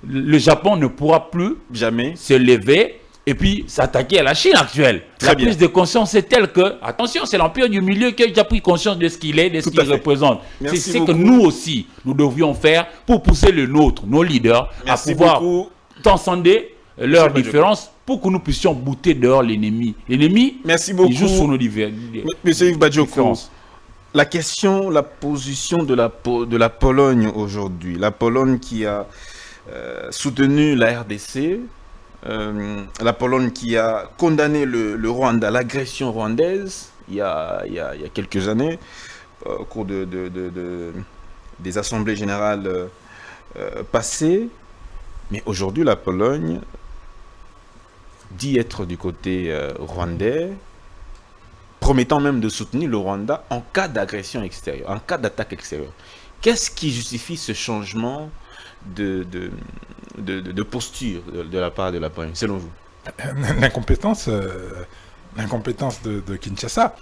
le Japon ne pourra plus jamais se lever et puis s'attaquer à la Chine actuelle. La prise de conscience est telle que, attention, c'est l'empire du milieu qui a déjà pris conscience de ce qu'il est, de ce qu'il représente. C'est ce que nous aussi, nous devrions faire pour pousser le nôtre, nos leaders, à pouvoir transcender leurs différences pour que nous puissions bouter dehors l'ennemi. L'ennemi, il joue sur nos différences. Monsieur Yves Badioko, la question, la position de la Pologne aujourd'hui, la Pologne qui a soutenu la RDC, la Pologne qui a condamné le Rwanda, l'agression rwandaise, il y a quelques années, au cours des assemblées générales passées. Mais aujourd'hui, la Pologne dit être du côté rwandais, promettant même de soutenir le Rwanda en cas d'agression extérieure, en cas d'attaque extérieure. Qu'est-ce qui justifie ce changement de posture de la part de la Pologne, selon vous? L'incompétence de Kinshasa.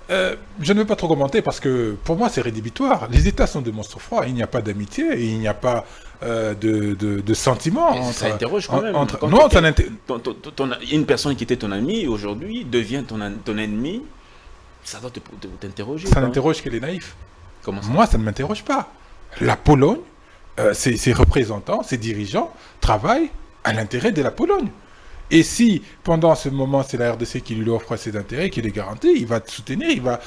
Je ne veux pas trop commenter parce que pour moi c'est rédhibitoire. Les États sont de monstres froids. Il n'y a pas d'amitié et il n'y a pas de sentiments. Ça interroge quand même. Une personne qui était ton ami et aujourd'hui devient ton ennemi, ça doit t'interroger. Ça n'interroge que les naïfs. Comment ça? Moi, ça ne m'interroge pas. La Pologne, ses représentants, ses dirigeants travaillent à l'intérêt de la Pologne. Et si, pendant ce moment, c'est la RDC qui lui offre ses intérêts, qui les garantit, il va te soutenir, il va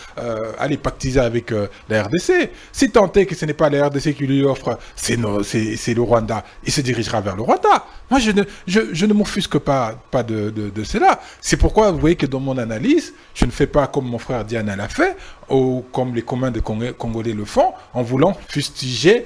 aller pactiser avec la RDC. Si tant est que ce n'est pas la RDC qui lui offre, c'est le Rwanda, il se dirigera vers le Rwanda. Moi, je ne m'offusque pas de cela. C'est pourquoi vous voyez que dans mon analyse, je ne fais pas comme mon frère Diana l'a fait, ou comme les communs des Congolais le font, en voulant fustiger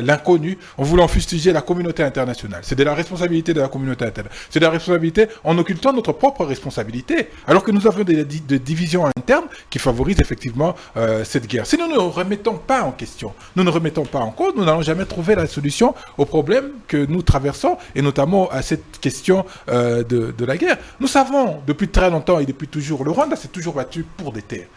l'inconnu, en voulant fustiger la communauté internationale. C'est de la responsabilité de la communauté internationale. C'est de la responsabilité en occultant notre propre responsabilité, alors que nous avons des divisions internes qui favorisent effectivement cette guerre. Si nous ne remettons pas en question, nous ne remettons pas en cause, nous n'allons jamais trouver la solution aux problèmes que nous traversons, et notamment à cette question de la guerre. Nous savons depuis très longtemps et depuis toujours, le Rwanda s'est toujours battu pour des terres.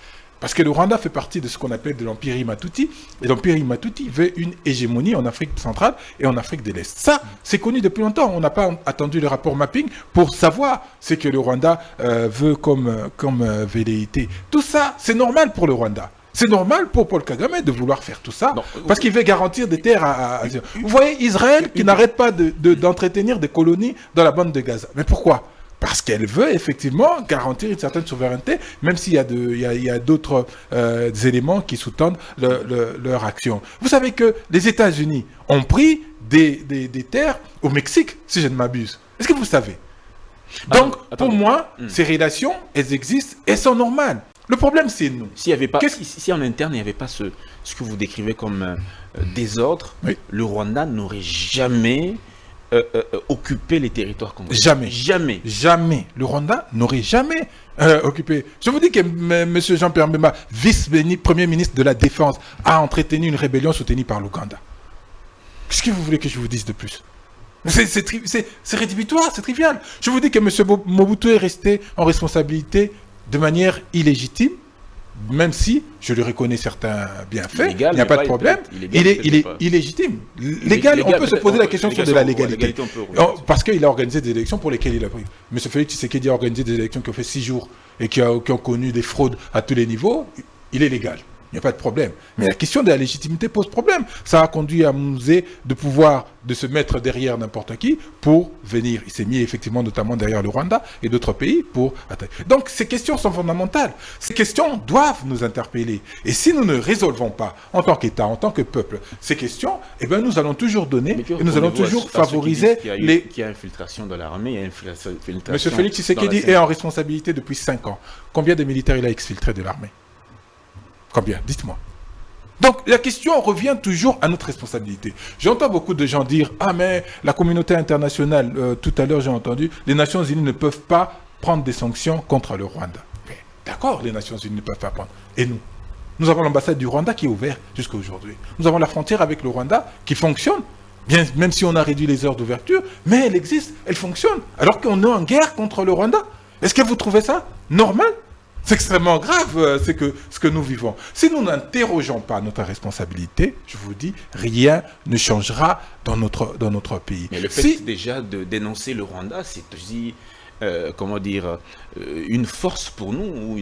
Parce que le Rwanda fait partie de ce qu'on appelle de l'Empire Imatuti, et l'Empire Imatuti veut une hégémonie en Afrique centrale et en Afrique de l'Est. Ça, c'est connu depuis longtemps. On n'a pas attendu le rapport mapping pour savoir ce que le Rwanda veut comme velléité. Tout ça, c'est normal pour le Rwanda. C'est normal pour Paul Kagame de vouloir faire tout ça, parce qu'il veut garantir des terres à... Vous voyez Israël qui n'arrête pas d'entretenir des colonies dans la bande de Gaza. Mais pourquoi ? Parce qu'elle veut effectivement garantir une certaine souveraineté, même s'il y a d'autres éléments qui sous-tendent leur action. Vous savez que les États-Unis ont pris des terres au Mexique, si je ne m'abuse. Est-ce que vous savez ? Donc, pour moi, ces relations, elles existent, elles sont normales. Le problème, c'est nous. Si en interne, il n'y avait pas ce que vous décrivez comme désordre, oui, le Rwanda n'aurait jamais occupé les territoires congolais. Jamais. Le Rwanda n'aurait jamais occupé. Je vous dis que M. Jean-Pierre Mbemba, vice-premier ministre de la Défense, a entretenu une rébellion soutenue par l'Ouganda. Qu'est-ce que vous voulez que je vous dise de plus ? C'est rédhibitoire, c'est trivial. Je vous dis que M. Mobutu est resté en responsabilité de manière illégitime, même si je lui reconnais certains bienfaits, il n'y a pas de problème. Il est illégitime. Légal, on peut se poser la question sur de la légalité. Parce qu'il a organisé des élections pour lesquelles il a pris. M. Félix Tshisekedi a organisé des élections qui ont fait 6 jours et qui ont connu des fraudes à tous les niveaux. Il est légal. Il n'y a pas de problème. Mais la question de la légitimité pose problème. Ça a conduit à Mouzé de se mettre derrière n'importe qui pour venir. Il s'est mis effectivement notamment derrière le Rwanda et d'autres pays pour attaquer. Donc ces questions sont fondamentales. Ces questions doivent nous interpeller. Et si nous ne résolvons pas, en tant qu'État, en tant que peuple, ces questions, eh bien nous allons toujours donner et nous allons toujours favoriser qu'il y a infiltration de l'armée, il y a infiltration... Monsieur Félix Tshisekedi est en responsabilité depuis 5 ans. Combien de militaires il a exfiltré de l'armée ? Combien ? Dites-moi. Donc la question revient toujours à notre responsabilité. J'entends beaucoup de gens dire « Ah mais la communauté internationale, tout à l'heure j'ai entendu, les Nations Unies ne peuvent pas prendre des sanctions contre le Rwanda. » D'accord, les Nations Unies ne peuvent pas prendre. Et nous ? Nous avons l'ambassade du Rwanda qui est ouverte jusqu'à aujourd'hui. Nous avons la frontière avec le Rwanda qui fonctionne, bien, même si on a réduit les heures d'ouverture, mais elle existe, elle fonctionne, alors qu'on est en guerre contre le Rwanda. Est-ce que vous trouvez ça normal ? C'est extrêmement grave ce que nous vivons. Si nous n'interrogeons pas notre responsabilité, je vous dis, rien ne changera dans notre pays. Mais le fait déjà de dénoncer le Rwanda, c'est aussi, une force pour nous, ou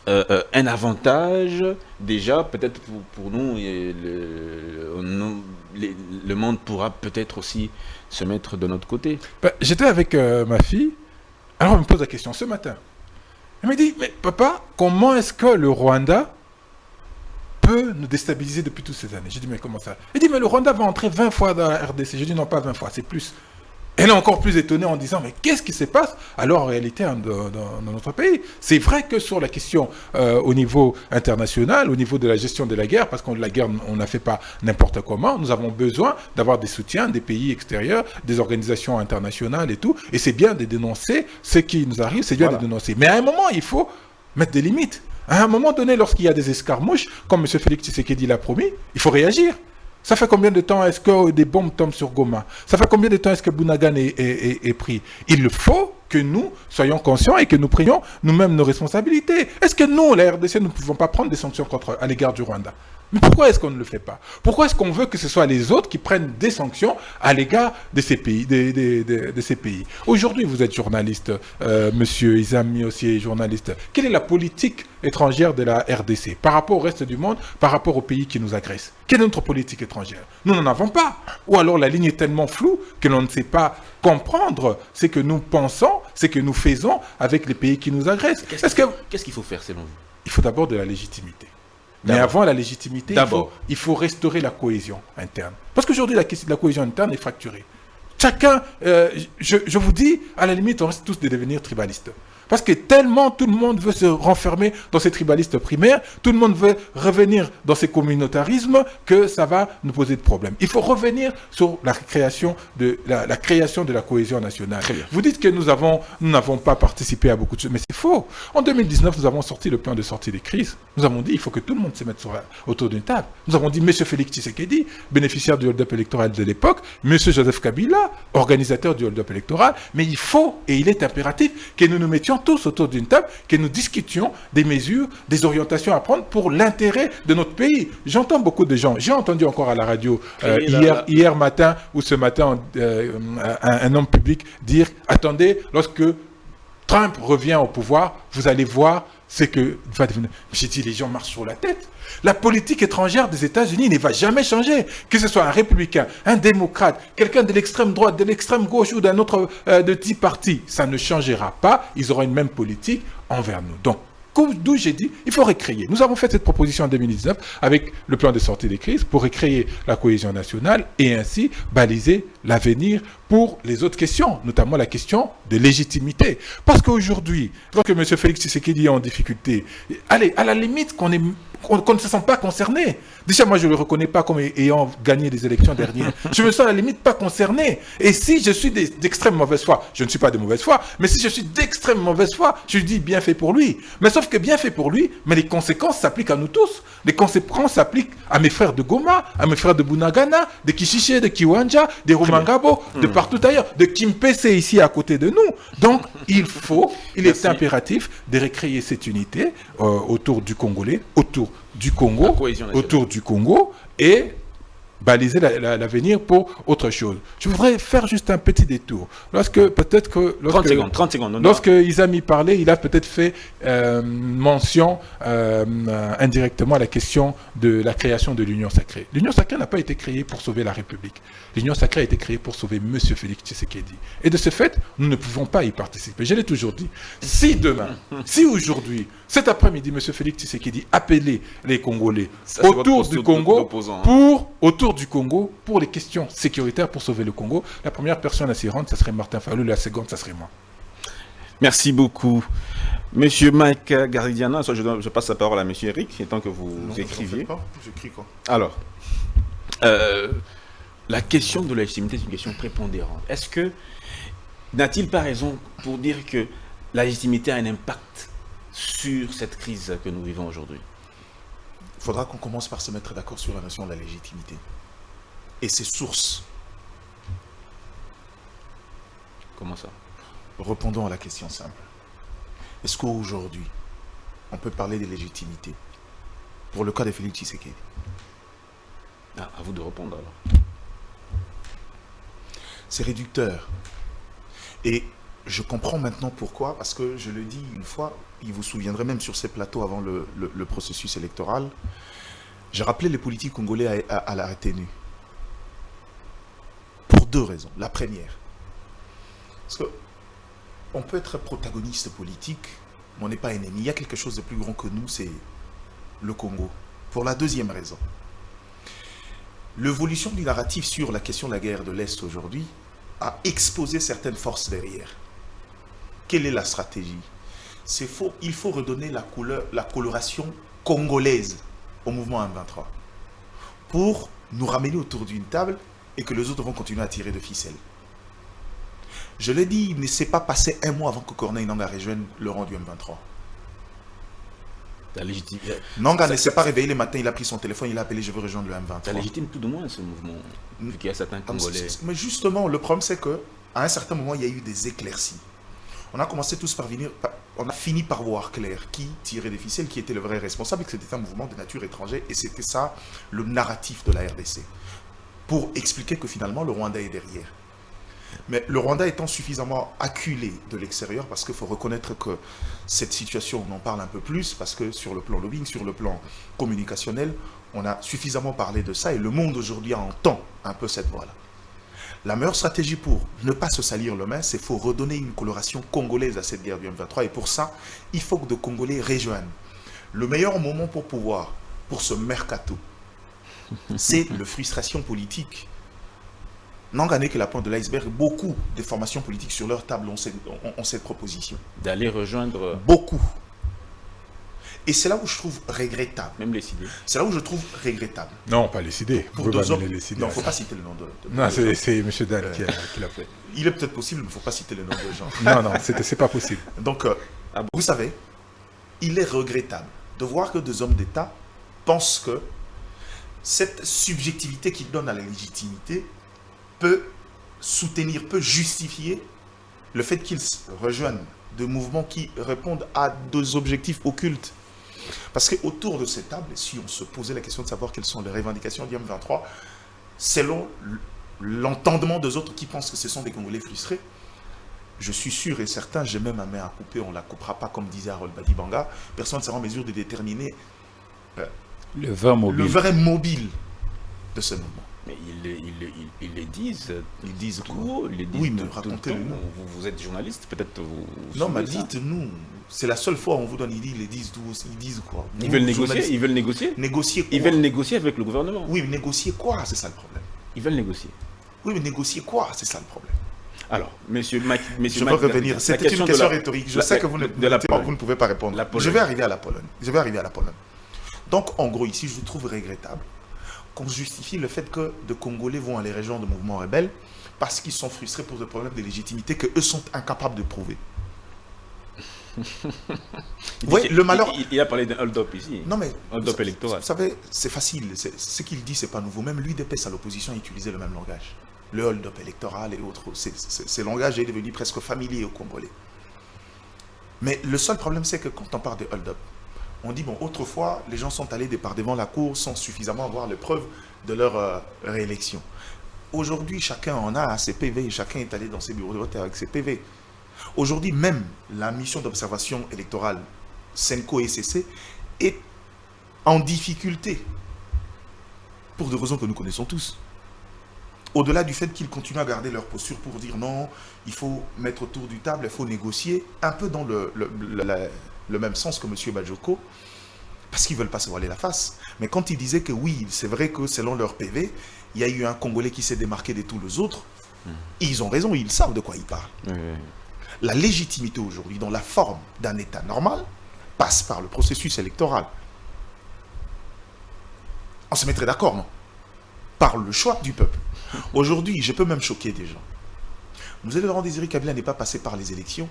un avantage déjà, peut-être pour nous, le monde pourra peut-être aussi se mettre de notre côté. J'étais avec ma fille. Alors, elle me pose la question ce matin. Elle me dit, mais papa, comment est-ce que le Rwanda peut nous déstabiliser depuis toutes ces années ? J'ai dit, mais comment ça ? Elle dit, mais le Rwanda va entrer 20 fois dans la RDC. J'ai dit, non, pas 20 fois, c'est plus. Elle est encore plus étonnée en disant, mais qu'est-ce qui se passe alors en réalité dans notre pays ? C'est vrai que sur la question au niveau international, au niveau de la gestion de la guerre, parce que la guerre, on ne la fait pas n'importe comment, nous avons besoin d'avoir des soutiens des pays extérieurs, des organisations internationales et tout, et c'est bien de dénoncer ce qui nous arrive, c'est bien de dénoncer. Mais à un moment, il faut mettre des limites. À un moment donné, lorsqu'il y a des escarmouches, comme M. Félix Tshisekedi l'a promis, il faut réagir. Ça fait combien de temps est-ce que des bombes tombent sur Goma ? Ça fait combien de temps est-ce que Bunagana est pris ? Il faut que nous soyons conscients et que nous prenions nous-mêmes nos responsabilités. Est-ce que nous, la RDC, nous ne pouvons pas prendre des sanctions à l'égard du Rwanda ? Mais pourquoi est-ce qu'on ne le fait pas ? Pourquoi est-ce qu'on veut que ce soit les autres qui prennent des sanctions à l'égard de ces pays, de ces pays ? Aujourd'hui, vous êtes journaliste, monsieur Izami aussi est journaliste. Quelle est la politique étrangère de la RDC par rapport au reste du monde, par rapport aux pays qui nous agressent ? Quelle est notre politique étrangère ? Nous n'en avons pas. Ou alors la ligne est tellement floue que l'on ne sait pas comprendre ce que nous pensons, ce que nous faisons avec les pays qui nous agressent. Qu'est-ce qu'il faut faire selon vous ? Il faut d'abord de la légitimité. Mais avant la légitimité, D'abord. il faut restaurer la cohésion interne. Parce qu'aujourd'hui, la cohésion interne est fracturée. Chacun, je vous dis, à la limite, on risque tous de devenir tribalistes. Parce que tellement tout le monde veut se renfermer dans ces tribalistes primaires, tout le monde veut revenir dans ces communautarismes, que ça va nous poser de problèmes. Il faut revenir sur la création de la cohésion nationale. Vous dites que nous n'avons pas participé à beaucoup de choses, mais c'est faux. En 2019, nous avons sorti le plan de sortie des crises. Nous avons dit il faut que tout le monde se mette autour d'une table. Nous avons dit M. Félix Tshisekedi, bénéficiaire du hold-up électoral de l'époque, M. Joseph Kabila, organisateur du hold-up électoral, mais il faut, et il est impératif, que nous nous mettions tous autour d'une table, que nous discutions des mesures, des orientations à prendre pour l'intérêt de notre pays. J'entends beaucoup de gens, j'ai entendu encore à la radio hier matin ou ce matin un homme public dire « Attendez, lorsque Trump revient au pouvoir, vous allez voir ce que va devenir... » J'ai dit « Les gens marchent sur la tête. » La politique étrangère des États-Unis ne va jamais changer. Que ce soit un républicain, un démocrate, quelqu'un de l'extrême droite, de l'extrême gauche ou d'un autre de type parti, ça ne changera pas. Ils auront une même politique envers nous. Donc, d'où j'ai dit, il faut recréer. Nous avons fait cette proposition en 2019 avec le plan de sortie des crises pour recréer la cohésion nationale et ainsi baliser l'avenir pour les autres questions, notamment la question de légitimité. Parce qu'aujourd'hui, lorsque M. Félix Tshisekedi est en difficulté, allez, à la limite qu'on ne se sent pas concerné. Déjà, moi, je ne le reconnais pas comme ayant gagné les élections dernières. Je me sens à la limite pas concerné. Et si je suis d'extrême mauvaise foi, je ne suis pas de mauvaise foi, mais si je suis d'extrême mauvaise foi, je dis bien fait pour lui. Mais sauf que bien fait pour lui, mais les conséquences s'appliquent à nous tous. Les conséquences s'appliquent à mes frères de Goma, à mes frères de Bunagana, de Kishiché, de Kiwanja, de Rumangabo, de partout ailleurs, de Kimpese ici à côté de nous. Donc, il est impératif de recréer cette unité autour du Congolais, autour du Congo et baliser l'avenir pour autre chose. Je voudrais faire juste un petit détour. 30 secondes. Lorsque Izami parlait, il a peut-être fait mention indirectement à la question de la création de l'Union sacrée. L'Union sacrée n'a pas été créée pour sauver la République. L'Union sacrée a été créée pour sauver M. Félix Tshisekedi. Et de ce fait, nous ne pouvons pas y participer. Je l'ai toujours dit. Si demain, si aujourd'hui, cet après-midi, M. Félix Tshisekedi appelait les Congolais autour du Congo pour les questions sécuritaires pour sauver le Congo, la première personne à s'y rendre, ça serait Martin Fayulu, la seconde, ça serait moi. Merci beaucoup. Mike Garidiana, je passe la parole à Monsieur Eric, tant que vous écriviez. J'écris quoi? Alors, la question de la légitimité est une question prépondérante. Est-ce que n'a-t-il pas raison pour dire que la légitimité a un impact sur cette crise que nous vivons aujourd'hui? Il faudra qu'on commence par se mettre d'accord sur la notion de la légitimité et ses sources. Comment ça? Répondons à la question simple. Est-ce qu'aujourd'hui, on peut parler de légitimité pour le cas de Félix Tshisekedi? À vous de répondre alors. C'est réducteur. Et je comprends maintenant pourquoi, parce que je le dis une fois, il vous souviendrait même sur ces plateaux avant le processus électoral, j'ai rappelé les politiques congolais à la retenue. Pour deux raisons. La première, parce qu'on peut être protagoniste politique, mais on n'est pas ennemi. Il y a quelque chose de plus grand que nous, c'est le Congo. Pour la deuxième raison, l'évolution du narratif sur la question de la guerre de l'Est aujourd'hui a exposé certaines forces derrière. Quelle est la stratégie? C'est faux. Il faut redonner la coloration congolaise au mouvement M23 pour nous ramener autour d'une table et que les autres vont continuer à tirer de ficelle. Je l'ai dit, il ne s'est pas passé un mois avant que Corneille Nangaa rejoigne le rang du M23. Nangaa ne s'est pas réveillé le matin, il a pris son téléphone, il a appelé « Je veux rejoindre le M23 ». Ça légitime tout de moins ce mouvement, vu qu'il y a certains Congolais. Mais justement, le problème c'est qu'à un certain moment, il y a eu des éclaircies. On a commencé tous on a fini par voir clair qui tirait des ficelles, qui était le vrai responsable, et que c'était un mouvement de nature étrangère, et c'était ça le narratif de la RDC. Pour expliquer que finalement le Rwanda est derrière. Mais le Rwanda étant suffisamment acculé de l'extérieur, parce qu'il faut reconnaître que cette situation, on en parle un peu plus, parce que sur le plan lobbying, sur le plan communicationnel, on a suffisamment parlé de ça, et le monde aujourd'hui entend un peu cette voix-là. La meilleure stratégie pour ne pas se salir le main, c'est qu'il faut redonner une coloration congolaise à cette guerre du M23, et pour ça, il faut que de Congolais rejoignent. Le meilleur moment pour pouvoir pour ce mercato, c'est la frustration politique. N'en gagnez que la pointe de l'iceberg. Beaucoup de formations politiques sur leur table ont cette proposition. D'aller rejoindre Beaucoup. Et c'est là où je trouve regrettable. même les idées. C'est là où je trouve regrettable. Non, pas les CD. Pour Vous deux pouvez hommes. pas mêler les CD. Non, il ne faut pas citer le nom de Non, de- c'est M. Dan qui l'a fait. Il est peut-être possible, mais il ne faut pas citer le nom de gens. Non, non, c'est pas possible. Donc, Ah bon? vous savez, il est regrettable de voir que des hommes d'État pensent que cette subjectivité qu'ils donnent à la légitimité peut soutenir, peut justifier le fait qu'ils rejoignent des mouvements qui répondent à des objectifs occultes. Parce qu'autour de cette table, si on se posait la question de savoir quelles sont les revendications du M23, selon l'entendement des autres qui pensent que ce sont des Congolais frustrés, je suis sûr et certain, j'ai même ma main à couper, on ne la coupera pas comme disait Harold Badibanga, personne ne sera en mesure de déterminer Le vin mobile. le vrai mobile de ce mouvement. Mais ils les disent. Ils disent tout quoi? haut, ils les disent Oui, mais tout le racontez-le temps. nous. Vous êtes journaliste, peut-être vous Non, mais suivez ça. dites-nous, c'est la seule fois où on vous donne, ils disent tout, ils disent quoi? Ils Vous, veulent négocier. journalistes, Ils veulent négocier. négocier quoi? Ils veulent négocier avec le gouvernement. Oui, mais négocier quoi? C'est ça le problème. Ils veulent négocier. Oui, mais négocier quoi? C'est ça le problème. Alors, monsieur Je veux revenir. C'était une question rhétorique. Je sais que vous ne pouvez pas répondre. La Pologne. Je vais arriver à la Pologne. Donc, en gros, ici, je trouve regrettable qu'on justifie le fait que des Congolais vont aller rejoindre le mouvement rebelle parce qu'ils sont frustrés pour des problèmes de légitimité que eux sont incapables de prouver. Oui, le malheur. Il a parlé d'un hold-up ici. Non, mais. Hold-up électoral. Vous savez, c'est facile. Ce qu'il dit, c'est pas nouveau. Même l'UDPS à l'opposition a utilisé le même langage. Le hold-up électoral et autres. Ce langage est devenu presque familier aux Congolais. Mais le seul problème, c'est que quand on parle de hold-up, on dit, bon, autrefois, les gens sont allés par devant la cour sans suffisamment avoir les preuves de leur réélection. Aujourd'hui, chacun en a ses PV, chacun est allé dans ses bureaux de vote avec ses PV. Aujourd'hui, même la mission d'observation électorale Senko et CC est en difficulté pour des raisons que nous connaissons tous. Au-delà du fait qu'ils continuent à garder leur posture pour dire non, il faut mettre autour du table, il faut négocier, un peu dans le même sens que M. Bajoko, parce qu'ils ne veulent pas se voiler la face. Mais quand ils disaient que oui, c'est vrai que selon leur PV, il y a eu un Congolais qui s'est démarqué de tous les autres, ils ont raison, ils savent de quoi ils parlent. La légitimité aujourd'hui, dans la forme d'un État normal, passe par le processus électoral. On se mettrait d'accord, non? Par le choix du peuple. Aujourd'hui, je peux même choquer des gens. Nous Laurent Désiré Kabila n'est pas passé par les élections,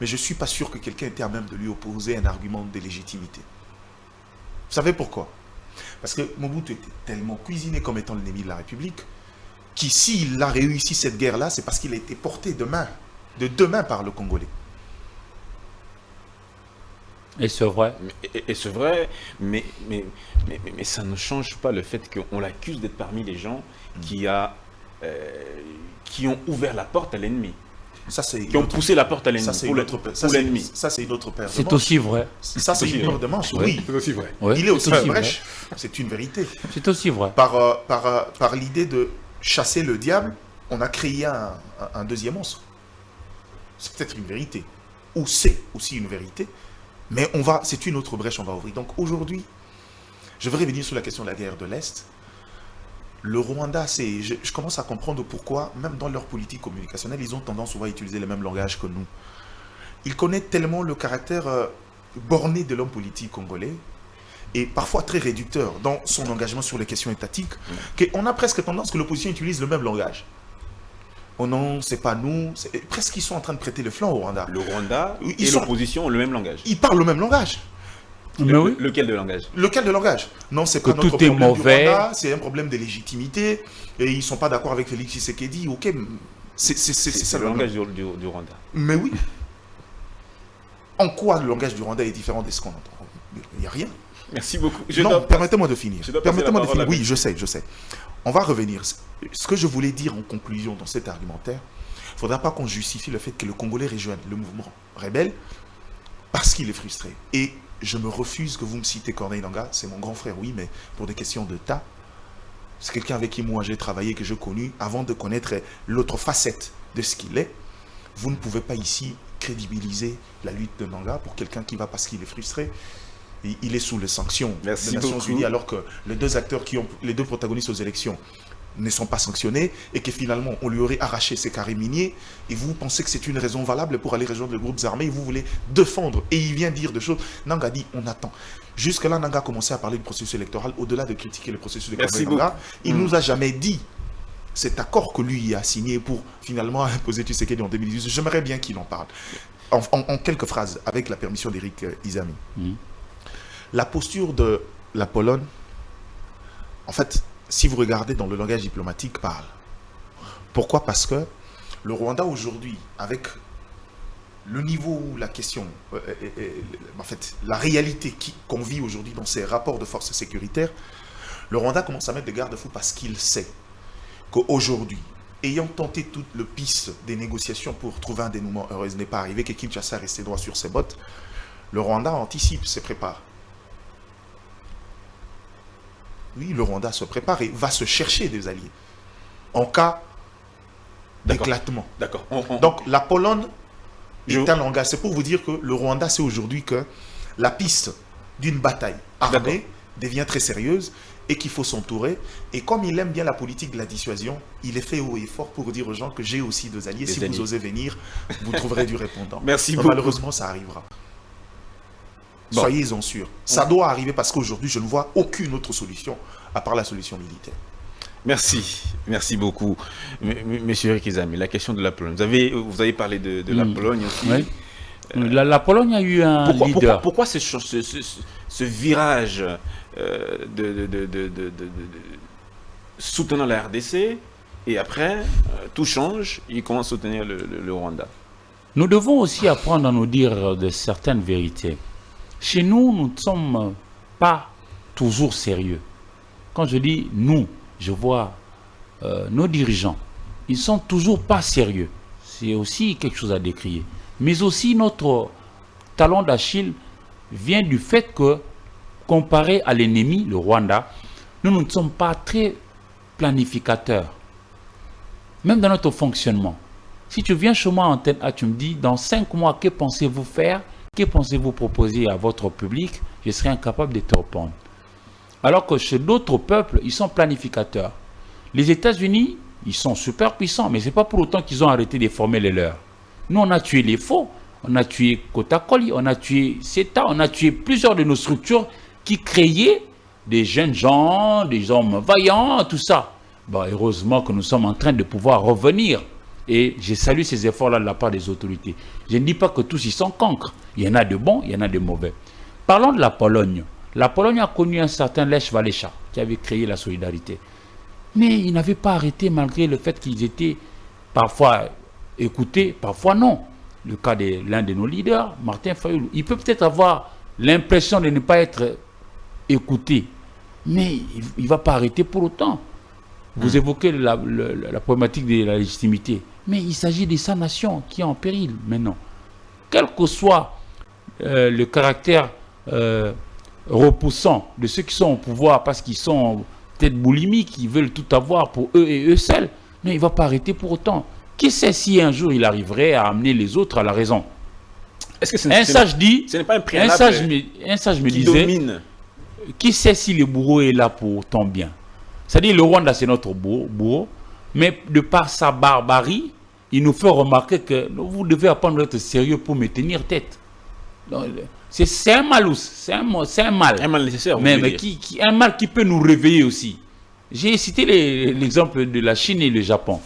mais je ne suis pas sûr que quelqu'un était à même de lui opposer un argument de légitimité. Vous savez pourquoi? Parce que Mobutu était tellement cuisiné comme étant l'ennemi de la République, qu'ici il a réussi cette guerre-là, c'est parce qu'il a été porté de deux mains par le Congolais. Et c'est vrai. Et c'est vrai, mais ça ne change pas le fait qu'on l'accuse d'être parmi les gens qui ont ouvert la porte à l'ennemi. Qui ont poussé la porte à l'ennemi. Pour l'ennemi. Ça, c'est une autre paire de C'est manches. aussi vrai. Ça, c'est une paire de manches, oui. C'est aussi vrai. Ouais, Il est aussi c'est une vrai. brèche. C'est une vérité. C'est aussi vrai. Par l'idée de chasser le diable, on a créé un deuxième monstre. C'est peut-être une vérité. Ou c'est aussi une vérité. Mais c'est une autre brèche, on va ouvrir. Donc aujourd'hui, je vais revenir sur la question de la guerre de l'Est. Le Rwanda, je commence à comprendre pourquoi, même dans leur politique communicationnelle, ils ont tendance souvent à utiliser le même langage que nous. Ils connaissent tellement le caractère borné de l'homme politique congolais, et parfois très réducteur dans son engagement sur les questions étatiques, qu'on a presque tendance que l'opposition utilise le même langage. Oh non, c'est pas nous. Presque ils sont en train de prêter le flanc au Rwanda. Le Rwanda et l'opposition ont le même langage. Ils parlent le même langage. Mais oui. Lequel de langage? Lequel de langage? Non, c'est Que pas notre tout est problème mauvais. du Rwanda, c'est un problème de légitimité, et ils sont pas d'accord avec Félix Tshisekedi, ok, c'est ça le langage du Rwanda. Mais oui. En quoi le langage du Rwanda est différent de ce qu'on entend? Il n'y a rien. Merci beaucoup. Permettez-moi de finir. Je dois passer Permettez-moi de la parole finir. à Oui, je sais. On va revenir. Ce que je voulais dire en conclusion dans cet argumentaire, il ne faudra pas qu'on justifie le fait que le Congolais rejoigne le mouvement rebelle parce qu'il est frustré. Et je me refuse que vous me citez Corneille Nangaa, c'est mon grand frère, oui, mais pour des questions de tas, c'est quelqu'un avec qui moi j'ai travaillé, que j'ai connu, avant de connaître l'autre facette de ce qu'il est. Vous ne pouvez pas ici crédibiliser la lutte de Nangaa pour quelqu'un qui va parce qu'il est frustré. il est sous les sanctions Merci des Nations beaucoup. Unies, alors que les deux protagonistes aux élections ne sont pas sanctionnés et que finalement on lui aurait arraché ses carrés miniers, et vous pensez que c'est une raison valable pour aller rejoindre les groupes armés, et vous voulez défendre, et il vient dire des choses. Nanga dit on attend. Jusque-là, Nanga a commencé à parler du processus électoral, au-delà de critiquer le processus de Merci Nanga, beaucoup. il nous a jamais dit cet accord que lui a signé pour finalement imposer Tshisekedi en 2018. J'aimerais bien qu'il en parle. En quelques phrases, avec la permission d'Éric Izami. La posture de la Pologne, en fait, si vous regardez dans le langage diplomatique, parle. Pourquoi? Parce que le Rwanda aujourd'hui, avec le niveau où la question, en fait, la réalité qu'on vit aujourd'hui dans ces rapports de forces sécuritaires, le Rwanda commence à mettre des garde-fous parce qu'il sait qu'aujourd'hui, ayant tenté toute le piste des négociations pour trouver un dénouement heureux n'est pas arrivé, que Kinshasa restait droit sur ses bottes, le Rwanda anticipe, se prépare. Oui, le Rwanda se prépare et va se chercher des alliés en cas d'éclatement. D'accord. Donc la Pologne est un langage. C'est pour vous dire que le Rwanda sait aujourd'hui que la piste d'une bataille armée devient très sérieuse et qu'il faut s'entourer. Et comme il aime bien la politique de la dissuasion, il est fait haut et fort pour dire aux gens que j'ai aussi des alliés. Si vous osez venir, vous trouverez du répondant. Merci beaucoup. Malheureusement, ça arrivera. Bon. Soyez-en sûrs. Ça doit arriver parce qu'aujourd'hui, je ne vois aucune autre solution à part la solution militaire. Merci beaucoup, Monsieur Eric Izami. La question de la Pologne. Vous avez parlé de la Pologne aussi. Oui. La Pologne a eu un leader. Pourquoi ce virage soutenant la RDC et après, tout change, il commence à soutenir le Rwanda? Nous devons aussi apprendre à nous dire de certaines vérités. Chez nous, nous ne sommes pas toujours sérieux. Quand je dis nous, je vois nos dirigeants. Ils ne sont toujours pas sérieux. C'est aussi quelque chose à décrier. Mais aussi notre talon d'Achille vient du fait que, comparé à l'ennemi, le Rwanda, nous ne sommes pas très planificateurs. Même dans notre fonctionnement. Si tu viens chez moi en tête A, tu me dis, dans 5 mois, que pensez-vous faire? Que pensez-vous proposer à votre public? Je serai incapable de te répondre. Alors que chez d'autres peuples, ils sont planificateurs. Les États-Unis, ils sont super puissants, mais ce n'est pas pour autant qu'ils ont arrêté de former les leurs. Nous, on a tué les faux, on a tué Kotakoli, on a tué CETA, on a tué plusieurs de nos structures qui créaient des jeunes gens, des hommes vaillants, tout ça. Bon, heureusement que nous sommes en train de pouvoir revenir. Et je salue ces efforts-là de la part des autorités. Je ne dis pas que tous ils sont cancres. Il y en a de bons, il y en a de mauvais. Parlons de la Pologne. La Pologne a connu un certain Lech Wałęsa qui avait créé la solidarité. Mais ils n'avaient pas arrêté malgré le fait qu'ils étaient parfois écoutés, parfois non. Le cas de l'un de nos leaders, Martin Fayulu, il peut peut-être avoir l'impression de ne pas être écouté, mais il ne va pas arrêter pour autant. Vous évoquez la problématique de la légitimité, mais il s'agit de sa nation qui est en péril maintenant. Quel que soit le caractère repoussant de ceux qui sont au pouvoir parce qu'ils sont peut-être boulimiques, ils veulent tout avoir pour eux et eux seuls, mais il ne va pas arrêter pour autant. Qui sait si un jour il arriverait à amener les autres à la raison? Est-ce que ce n'est pas un préalable un sage me disait, domine. Qui sait si le bourreau est là pour ton bien? C'est-à-dire le Rwanda c'est notre bourreau, mais de par sa barbarie, il nous fait remarquer que vous devez apprendre à être sérieux pour me tenir tête. C'est un malus, c'est un mal. Un mal nécessaire, mais un mal qui peut nous réveiller aussi. J'ai cité l'exemple de la Chine et le Japon.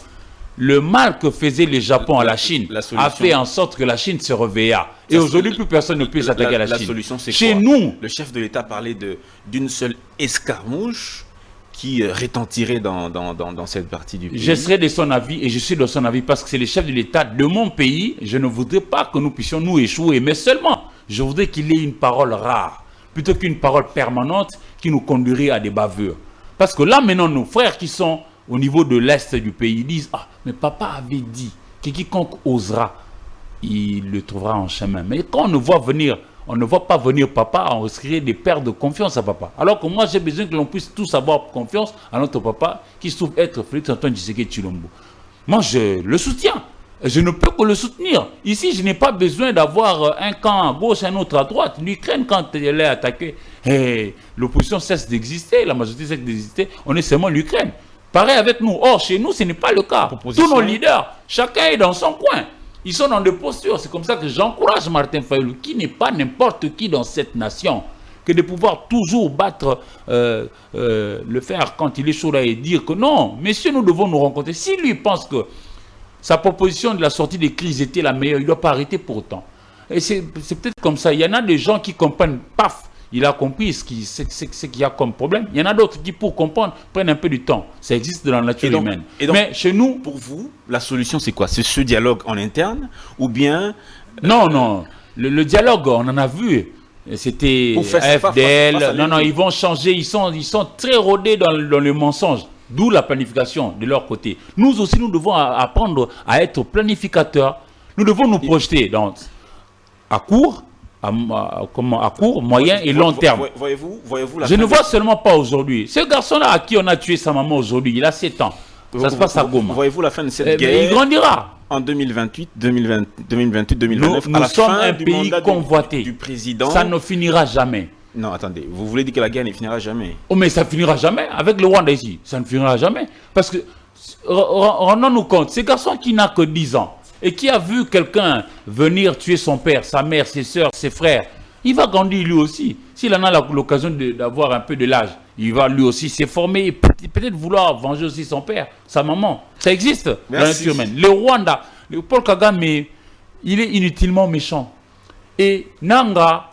Le mal que faisait le Japon à la Chine a fait en sorte que la Chine se réveilla. Et aujourd'hui, plus personne ne peut s'attaquer à la Chine. La solution, c'est chez quoi? Nous, le chef de l'État parlait d'une seule escarmouche qui retentirait dans cette partie du pays. Je serai de son avis et je suis de son avis parce que c'est le chef de l'État de mon pays. Je ne voudrais pas que nous puissions nous échouer, mais seulement, je voudrais qu'il ait une parole rare, plutôt qu'une parole permanente qui nous conduirait à des bavures. Parce que là, maintenant, nos frères qui sont au niveau de l'Est du pays disent « Ah, mais papa avait dit que quiconque osera, il le trouvera en chemin. » Mais quand on ne voit pas venir papa, on risquerait de perdre confiance à papa. Alors que moi, j'ai besoin que l'on puisse tous avoir confiance à notre papa qui se trouve être Félix Antoine Tshisekedi Tshilombo. Moi, je le soutiens. je ne peux que le soutenir. Ici, je n'ai pas besoin d'avoir un camp à gauche, un autre à droite. L'Ukraine, quand elle est attaquée, l'opposition cesse d'exister, la majorité cesse d'exister, on est seulement l'Ukraine. Pareil avec nous. Or, chez nous, ce n'est pas le cas. Tous nos leaders, chacun est dans son coin. Ils sont dans des postures. C'est comme ça que j'encourage Martin Fayulu, qui n'est pas n'importe qui dans cette nation, que de pouvoir toujours battre le fer quand il est chaud là et dire que non, messieurs, nous devons nous rencontrer. Si lui pense que sa proposition de la sortie des crises était la meilleure, il ne doit pas arrêter pour autant. Et c'est peut-être comme ça. Il y en a des gens qui comprennent, paf, il a compris ce qu'il y a comme problème. Il y en a d'autres qui, pour comprendre, prennent un peu du temps. Ça existe dans la nature humaine. Mais chez nous... Pour vous, la solution, c'est quoi? C'est ce dialogue en interne ou bien... Non. Le dialogue, on en a vu. C'était AFDL. Non, ils vont changer. Ils sont très rodés dans le mensonge. D'où la planification de leur côté. Nous aussi, nous devons apprendre à être planificateurs. Nous devons nous projeter à court, moyen et long terme. Voyez-vous je ne vois seulement pas aujourd'hui. Ce garçon-là à qui on a tué sa maman aujourd'hui, il a 7 ans. Ça se passe à Goma. Voyez-vous la fin de cette guerre? Il grandira. En 2028, 2028, 2029, nous sommes un pays convoité. Du président. Ça ne finira jamais. Non, attendez. Vous voulez dire que la guerre ne finira jamais? Oh, mais ça ne finira jamais. Avec le Rwanda ici, ça ne finira jamais. Parce que, rendons-nous compte, ce garçon qui n'a que 10 ans, et qui a vu quelqu'un venir tuer son père, sa mère, ses soeurs, ses frères, il va grandir lui aussi. S'il en a l'occasion d'avoir un peu de l'âge, il va lui aussi se former et peut-être vouloir venger aussi son père, sa maman. Ça existe dans la nature humaine. Le Rwanda, Paul Kagame, il est inutilement méchant. Et Nanga,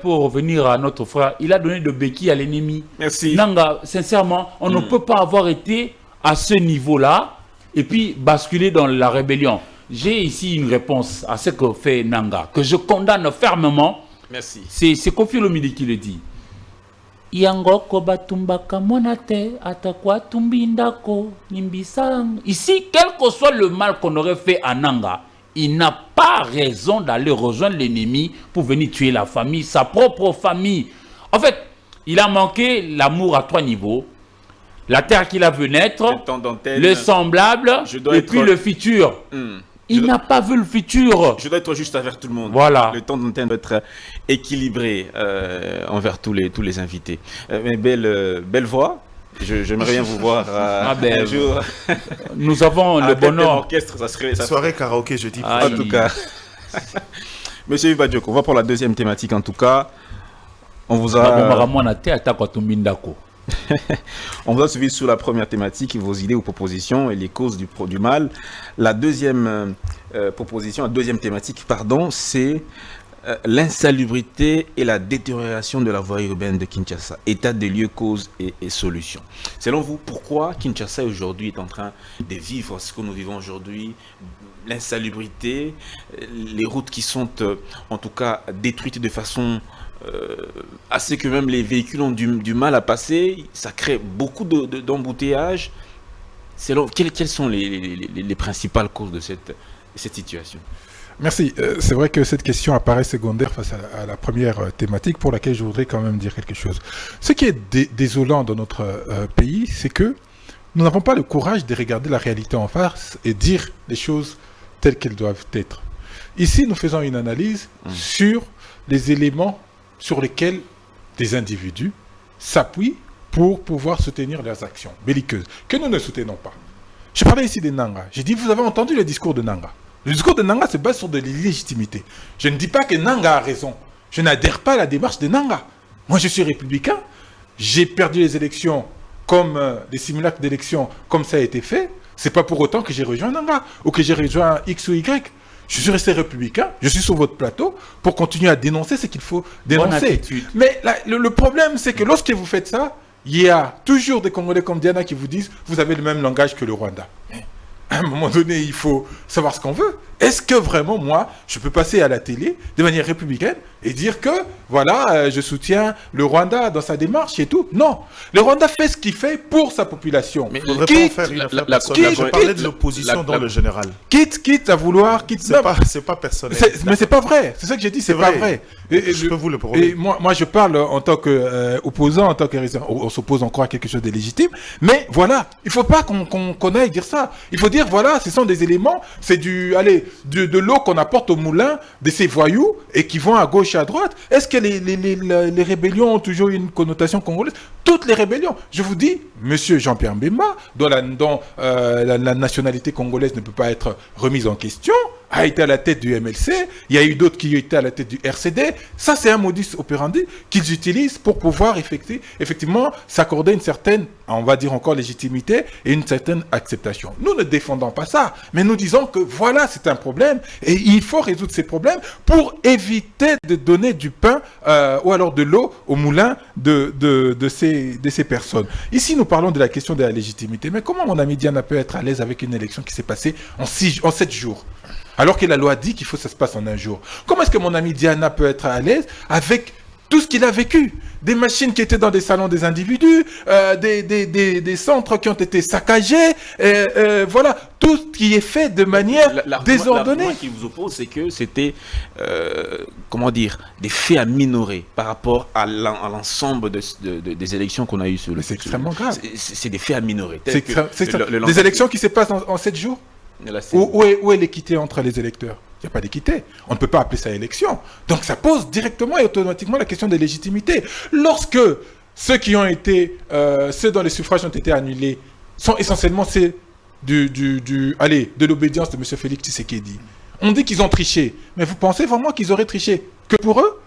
pour revenir à notre frère, il a donné de béquilles à l'ennemi. Merci. Nanga, sincèrement, on ne peut pas avoir été à ce niveau-là et puis basculer dans la rébellion. J'ai ici une réponse à ce que fait Nanga, que je condamne fermement. Merci. C'est Kofi Olomide qui le dit. Ici, quel que soit le mal qu'on aurait fait à Nanga, il n'a pas raison d'aller rejoindre l'ennemi pour venir tuer la famille, sa propre famille. En fait, il a manqué l'amour à 3 niveaux. La terre qu'il a vu naître, le semblable, et puis le futur. Il n'a pas vu le futur. Je dois être juste envers tout le monde. Voilà. Le temps d'antenne doit être équilibré envers tous les invités. Mais belle voix. J'aimerais bien vous voir un jour. Nous avons le bonheur. Orchestre, ça soirée karaoké jeudi. En tout cas. Monsieur Ibadjoko, on va pour la deuxième thématique. En tout cas, on vous a. On vous a suivi sur la première thématique, vos idées ou propositions et les causes du mal. La deuxième deuxième thématique, c'est l'insalubrité et la détérioration de la voie urbaine de Kinshasa. État des lieux, causes et solutions. Selon vous, pourquoi Kinshasa aujourd'hui est en train de vivre ce que nous vivons aujourd'hui? L'insalubrité, les routes qui sont en tout cas détruites de façon à ce que même les véhicules ont du mal à passer, ça crée beaucoup d'embouteillages. Quelles sont les principales causes de cette situation? Merci. C'est vrai que cette question apparaît secondaire face à la première thématique pour laquelle je voudrais quand même dire quelque chose. Ce qui est désolant dans notre pays, c'est que nous n'avons pas le courage de regarder la réalité en face et dire les choses telles qu'elles doivent être. Ici, nous faisons une analyse sur les éléments sur lesquels des individus s'appuient pour pouvoir soutenir leurs actions belliqueuses, que nous ne soutenons pas. Je parlais ici de Nanga. J'ai dit, vous avez entendu le discours de Nanga. Le discours de Nanga se base sur de l'illégitimité. Je ne dis pas que Nanga a raison. Je n'adhère pas à la démarche de Nanga. Moi, je suis républicain. J'ai perdu les élections comme les simulacres d'élections, comme ça a été fait. C'est pas pour autant que j'ai rejoint Nanga ou que j'ai rejoint X ou Y. Je suis resté républicain, je suis sur votre plateau pour continuer à dénoncer ce qu'il faut dénoncer. Mais le problème, c'est que lorsque vous faites ça, il y a toujours des Congolais comme Diana qui vous disent « vous avez le même langage que le Rwanda ». À un moment donné, il faut savoir ce qu'on veut. Est-ce que vraiment, moi, je peux passer à la télé de manière républicaine et dire que, voilà, je soutiens le Rwanda dans sa démarche et tout? Non. Le Rwanda fait ce qu'il fait pour sa population. Mais il ne faudrait pas en faire une affaire personnelle. Je parlais de l'opposition dans le général. Quitte à vouloir... C'est pas personnel. Mais c'est pas vrai. C'est ça que j'ai dit, c'est pas vrai. Je peux vous le prouver. Et moi, je parle en tant qu'opposant, en tant que on s'oppose encore à quelque chose de légitime. Mais voilà, il ne faut pas qu'on aille dire ça. Il faut dire, voilà, ce sont des éléments, c'est de l'eau qu'on apporte au moulin de ces voyous et qui vont à gauche et à droite. Est-ce que les rébellions ont toujours une connotation congolaise? Toutes les rébellions. Je vous dis, monsieur Jean-Pierre Mbemba, dont la nationalité congolaise ne peut pas être remise en question, a été à la tête du MLC, il y a eu d'autres qui ont été à la tête du RCD. Ça, c'est un modus operandi qu'ils utilisent pour pouvoir effectivement s'accorder une certaine, on va dire encore, légitimité et une certaine acceptation. Nous ne défendons pas ça, mais nous disons que voilà, c'est un problème et il faut résoudre ces problèmes pour éviter de donner du pain ou alors de l'eau au moulin de ces personnes. Ici, nous parlons de la question de la légitimité, mais comment mon ami Diana peut être à l'aise avec une élection qui s'est passée en 7 jours? Alors que la loi dit qu'il faut que ça se passe en un jour. Comment est-ce que mon ami Diana peut être à l'aise avec tout ce qu'il a vécu? Des machines qui étaient dans des salons des individus, des centres qui ont été saccagés, voilà, tout ce qui est fait de manière désordonnée. L'argument qui vous oppose, c'est que c'était, des faits à minorer par rapport à l'ensemble des élections qu'on a eues sur le... C'est extrêmement grave. C'est des faits à minorer. Des élections qui se passent en 7 jours? Où est l'équité entre les électeurs? Il n'y a pas d'équité. On ne peut pas appeler ça élection. Donc ça pose directement et automatiquement la question de légitimité. Lorsque ceux dont les suffrages ont été annulés sont essentiellement ceux de l'obédience de M. Félix Tshisekedi. On dit qu'ils ont triché. Mais vous pensez vraiment qu'ils auraient triché que pour eux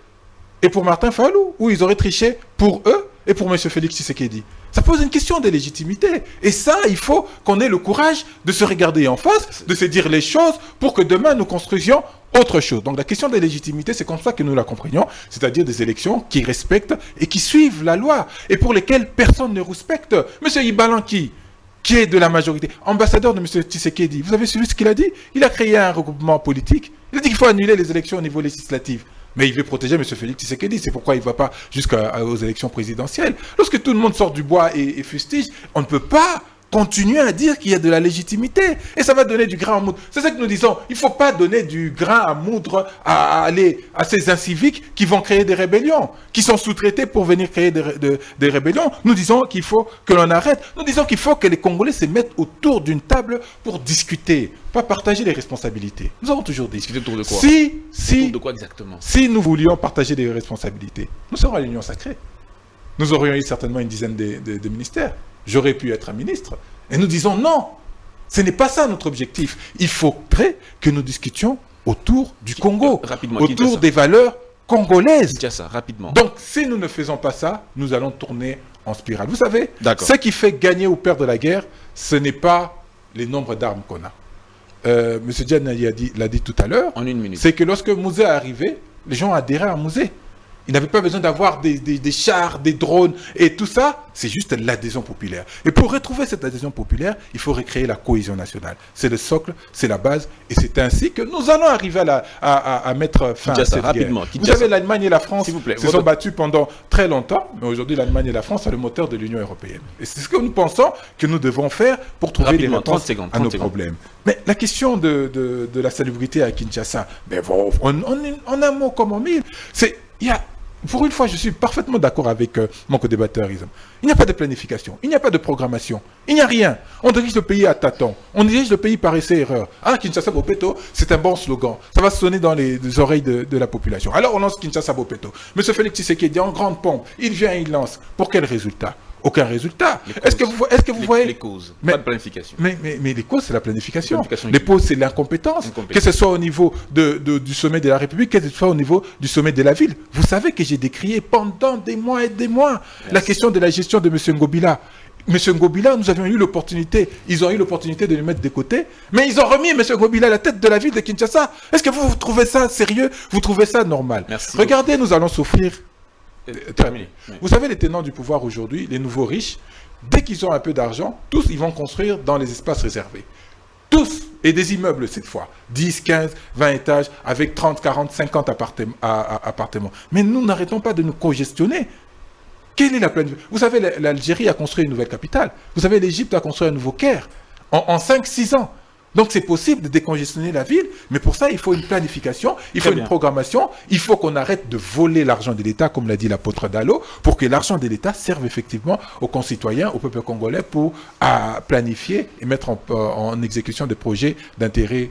et pour Martin Fayulu? Ou ils auraient triché pour eux et pour M. Félix Tshisekedi? Ça pose une question de légitimité. Et ça, il faut qu'on ait le courage de se regarder en face, de se dire les choses pour que demain nous construisions autre chose. Donc la question de légitimité, c'est comme ça que nous la comprenions, c'est-à-dire des élections qui respectent et qui suivent la loi et pour lesquelles personne ne respecte. M. Ibalanki, qui est de la majorité, ambassadeur de M. Tshisekedi, vous avez suivi ce qu'il a dit? Il a créé un regroupement politique. Il a dit qu'il faut annuler les élections au niveau législatif. Mais il veut protéger M. Félix Tshisekedi, c'est pourquoi il ne va pas jusqu'aux élections présidentielles. Lorsque tout le monde sort du bois et fustige, on ne peut pas continuer à dire qu'il y a de la légitimité. Et ça va donner du grain à moudre. C'est ça que nous disons. Il ne faut pas donner du grain à moudre à ces inciviques qui vont créer des rébellions, qui sont sous-traités pour venir créer des rébellions. Nous disons qu'il faut que l'on arrête. Nous disons qu'il faut que les Congolais se mettent autour d'une table pour discuter, pas partager les responsabilités. Nous avons toujours dit. Discuter autour de quoi? Autour de quoi exactement? Si nous voulions partager des responsabilités, nous serions à l'Union sacrée. Nous aurions eu certainement une dizaine de ministères. J'aurais pu être un ministre. Et nous disons non, ce n'est pas ça notre objectif. Il faudrait que nous discutions autour du Congo, autour des valeurs congolaises. Rapidement. Donc, si nous ne faisons pas ça, nous allons tourner en spirale. Vous savez, ce qui fait gagner ou perdre la guerre, ce n'est pas les nombres d'armes qu'on a. M. Diane l'a dit tout à l'heure. En une minute. C'est que lorsque Mouzé est arrivé, les gens adhéraient à Mouzé. Ils n'avaient pas besoin d'avoir des chars, des drones et tout ça. C'est juste l'adhésion populaire. Et pour retrouver cette adhésion populaire, il faut recréer la cohésion nationale. C'est le socle, c'est la base. Et c'est ainsi que nous allons arriver à mettre fin à cette guerre. Vous savez, l'Allemagne et la France se sont battus pendant très longtemps. Mais aujourd'hui, l'Allemagne et la France sont le moteur de l'Union européenne. Et c'est ce que nous pensons que nous devons faire pour trouver des réponses à nos problèmes. Mais la question de la salubrité à Kinshasa, en un mot comme en mille, pour une fois, je suis parfaitement d'accord avec mon co-débatteur Isam. Il n'y a pas de planification, il n'y a pas de programmation, il n'y a rien. On dirige le pays à tâtons, on dirige le pays par essai-erreur. Ah, Kinshasa Bopeto, c'est un bon slogan. Ça va sonner dans les oreilles de la population. Alors on lance Kinshasa Bopeto. Monsieur Félix Tshisekedi en grande pompe, il vient, il lance. Pour quel résultat? Aucun résultat. Est-ce que vous voyez les causes? Pas de planification. Mais les causes, c'est la planification. Les causes, c'est l'incompétence. Que ce soit au niveau du sommet de la République, que ce soit au niveau du sommet de la ville. Vous savez que j'ai décrié pendant des mois et des mois la question de la gestion de M. Ngobila. M. Ngobila, ils ont eu l'opportunité de le mettre de côté, mais ils ont remis M. Ngobila à la tête de la ville de Kinshasa. Est-ce que vous trouvez ça sérieux? Vous trouvez ça normal? Merci. Regardez, nous allons souffrir. Terminé. Vous savez, les tenants du pouvoir aujourd'hui, les nouveaux riches, dès qu'ils ont un peu d'argent, tous ils vont construire dans les espaces réservés. Tous. Et des immeubles cette fois. 10, 15, 20 étages avec 30, 40, 50 appartements. Mais nous n'arrêtons pas de nous congestionner. Quelle est la planification? Vous savez, l'Algérie a construit une nouvelle capitale. Vous savez, l'Égypte a construit un nouveau Caire en 5-6 ans. Donc c'est possible de décongestionner la ville, mais pour ça, il faut une planification, il faut une programmation, il faut qu'on arrête de voler l'argent de l'État, comme l'a dit l'apôtre Dallo, pour que l'argent de l'État serve effectivement aux concitoyens, au peuple congolais, pour planifier et mettre en exécution des projets d'intérêt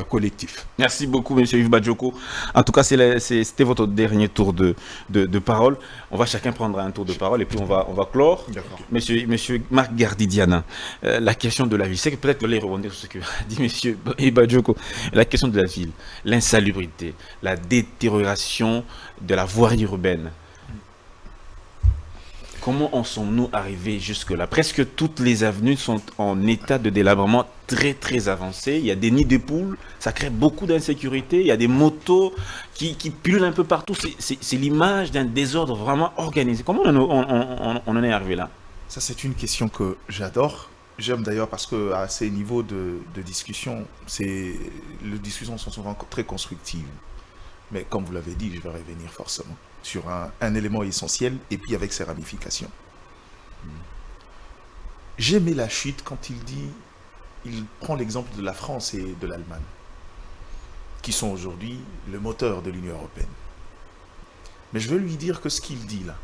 collectif. Merci beaucoup, M. Yves Badjoko. En tout cas, c'était votre dernier tour de parole. On va chacun prendre un tour de parole et puis on va clore. Monsieur Marc Gardidiana, la question de la ville, c'est que peut-être vous allez rebondir sur ce que dit M. Yves Badjoko. La question de la ville, l'insalubrité, la détérioration de la voirie urbaine. Comment en sommes-nous arrivés jusque-là? Presque toutes les avenues sont en état de délabrement très très avancé. Il y a des nids de poules, ça crée beaucoup d'insécurité. Il y a des motos qui pullulent un peu partout. C'est l'image d'un désordre vraiment organisé. Comment on en est arrivé là? Ça, c'est une question que j'adore. J'aime d'ailleurs parce qu'à ces niveaux de discussion, les discussions sont souvent très constructives. Mais comme vous l'avez dit, je vais revenir forcément sur un élément essentiel et puis avec ses ramifications. J'ai aimé la chute quand il prend l'exemple de la France et de l'Allemagne, qui sont aujourd'hui le moteur de l'Union européenne. Mais je veux lui dire que ce qu'il dit là,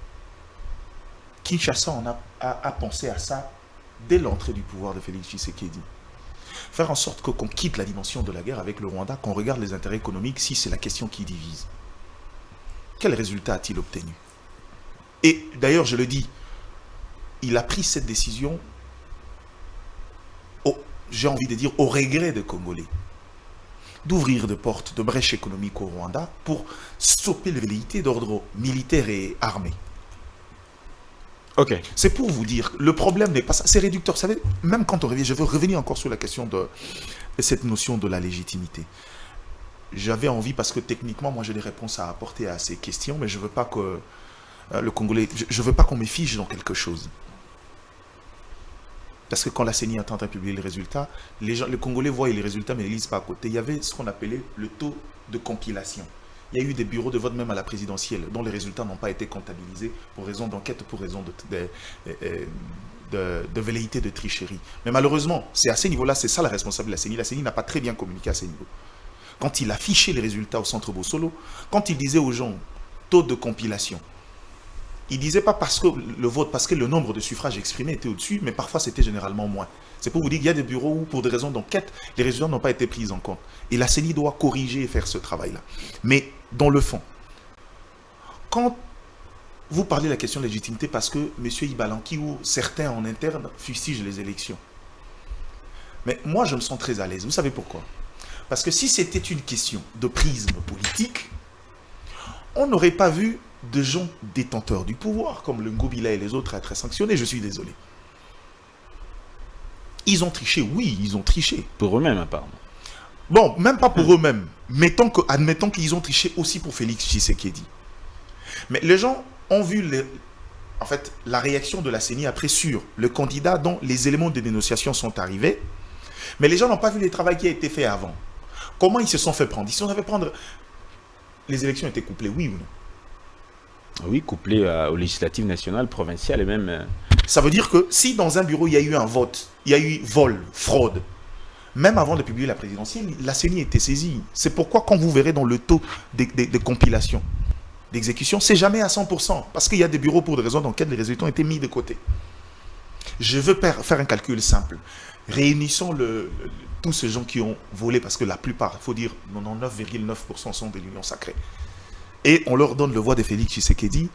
Kinshasa a pensé à ça dès l'entrée du pouvoir de Félix Tshisekedi. Faire en sorte qu'on quitte la dimension de la guerre avec le Rwanda, qu'on regarde les intérêts économiques si c'est la question qui divise. Quel résultat a-t-il obtenu? Et d'ailleurs, je le dis, il a pris cette décision, j'ai envie de dire, au regret des Congolais, d'ouvrir des portes de brèche économique au Rwanda pour stopper les velléités d'ordre militaire et armé. Ok. C'est pour vous dire, le problème n'est pas ça, c'est réducteur. Vous savez, même quand on revient, je veux revenir encore sur la question de cette notion de la légitimité. J'avais envie, parce que techniquement, moi j'ai des réponses à apporter à ces questions, mais je ne veux pas que le Congolais, je veux pas qu'on me fige dans quelque chose. Parce que quand la CENI est en train de publier les résultats, les Congolais voient les résultats, mais ils ne lisent pas à côté. Il y avait ce qu'on appelait le taux de compilation. Il y a eu des bureaux de vote même à la présidentielle dont les résultats n'ont pas été comptabilisés pour raison d'enquête, pour raison de velléité de tricherie. Mais malheureusement, c'est à ces niveaux-là, c'est ça la responsabilité de la CENI. La CENI n'a pas très bien communiqué à ces niveaux. Quand il affichait les résultats au centre Bossolo, quand il disait aux gens taux de compilation, il ne disait pas parce que le vote, parce que le nombre de suffrages exprimés était au-dessus, mais parfois c'était généralement moins. C'est pour vous dire qu'il y a des bureaux où, pour des raisons d'enquête, les résultats n'ont pas été pris en compte. Et la CENI doit corriger et faire ce travail-là. Mais dans le fond, quand vous parlez de la question de légitimité, parce que M. Ibalanki ou certains en interne fustigent les élections. Mais moi, je me sens très à l'aise. Vous savez pourquoi? Parce que si c'était une question de prisme politique, on n'aurait pas vu de gens détenteurs du pouvoir, comme le Ngobila et les autres, être sanctionnés. Je suis désolé. Ils ont triché, oui, ils ont triché. Pour eux-mêmes, apparemment. Bon, même pas pour eux-mêmes. Admettons qu'ils ont triché aussi pour Félix Tshisekedi. Mais les gens ont vu la réaction de la CENI après sur le candidat dont les éléments de dénonciation sont arrivés. Mais les gens n'ont pas vu le travail qui a été fait avant. Comment ils se sont fait prendre? Ils se sont fait prendre... Les élections étaient couplées, oui ou non? Oui, couplées aux législatives nationales, provinciales et même... Ça veut dire que si dans un bureau il y a eu un vote, il y a eu vol, fraude, même avant de publier la présidentielle, la CENI était saisie. C'est pourquoi quand vous verrez dans le taux de compilation, d'exécution, c'est jamais à 100%. Parce qu'il y a des bureaux pour des raisons dans lesquelles les résultats ont été mis de côté. Je veux faire un calcul simple. Réunissons tous ces gens qui ont volé, parce que la plupart, il faut dire 99,9% sont de l'Union sacrée. Et on leur donne le voix de Félix Tshisekedi.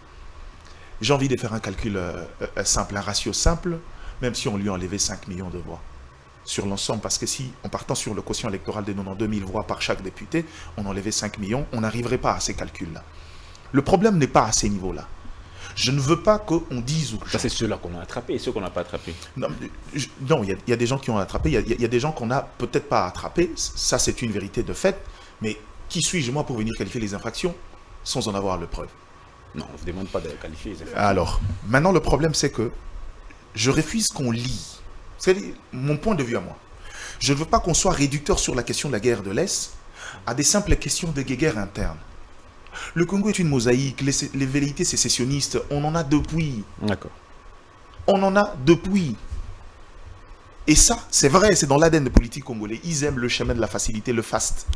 J'ai envie de faire un calcul simple, un ratio simple, même si on lui a enlevé 5 millions de voix sur l'ensemble, parce que si, en partant sur le quotient électoral de 92 000 voix par chaque député, on enlevait 5 millions, on n'arriverait pas à ces calculs-là. Le problème n'est pas à ces niveaux-là. Je ne veux pas qu'on dise... Ça, c'est ceux-là qu'on a attrapés et ceux qu'on n'a pas attrapés. Non, il y a des gens qui ont attrapé, il y a des gens qu'on n'a peut-être pas attrapés, ça c'est une vérité de fait, mais qui suis-je moi pour venir qualifier les infractions sans en avoir le preuve? Non, on ne vous demande pas de qualifier les infractions. Alors, maintenant le problème c'est que je refuse qu'on lie. C'est mon point de vue à moi. Je ne veux pas qu'on soit réducteur sur la question de la guerre de l'Est à des simples questions de guerre interne. Le Congo est une mosaïque, les velléités sécessionnistes, on en a depuis. D'accord. On en a depuis. Et ça, c'est vrai, c'est dans l'ADN des politiques congolais. Ils aiment le chemin de la facilité, le fast.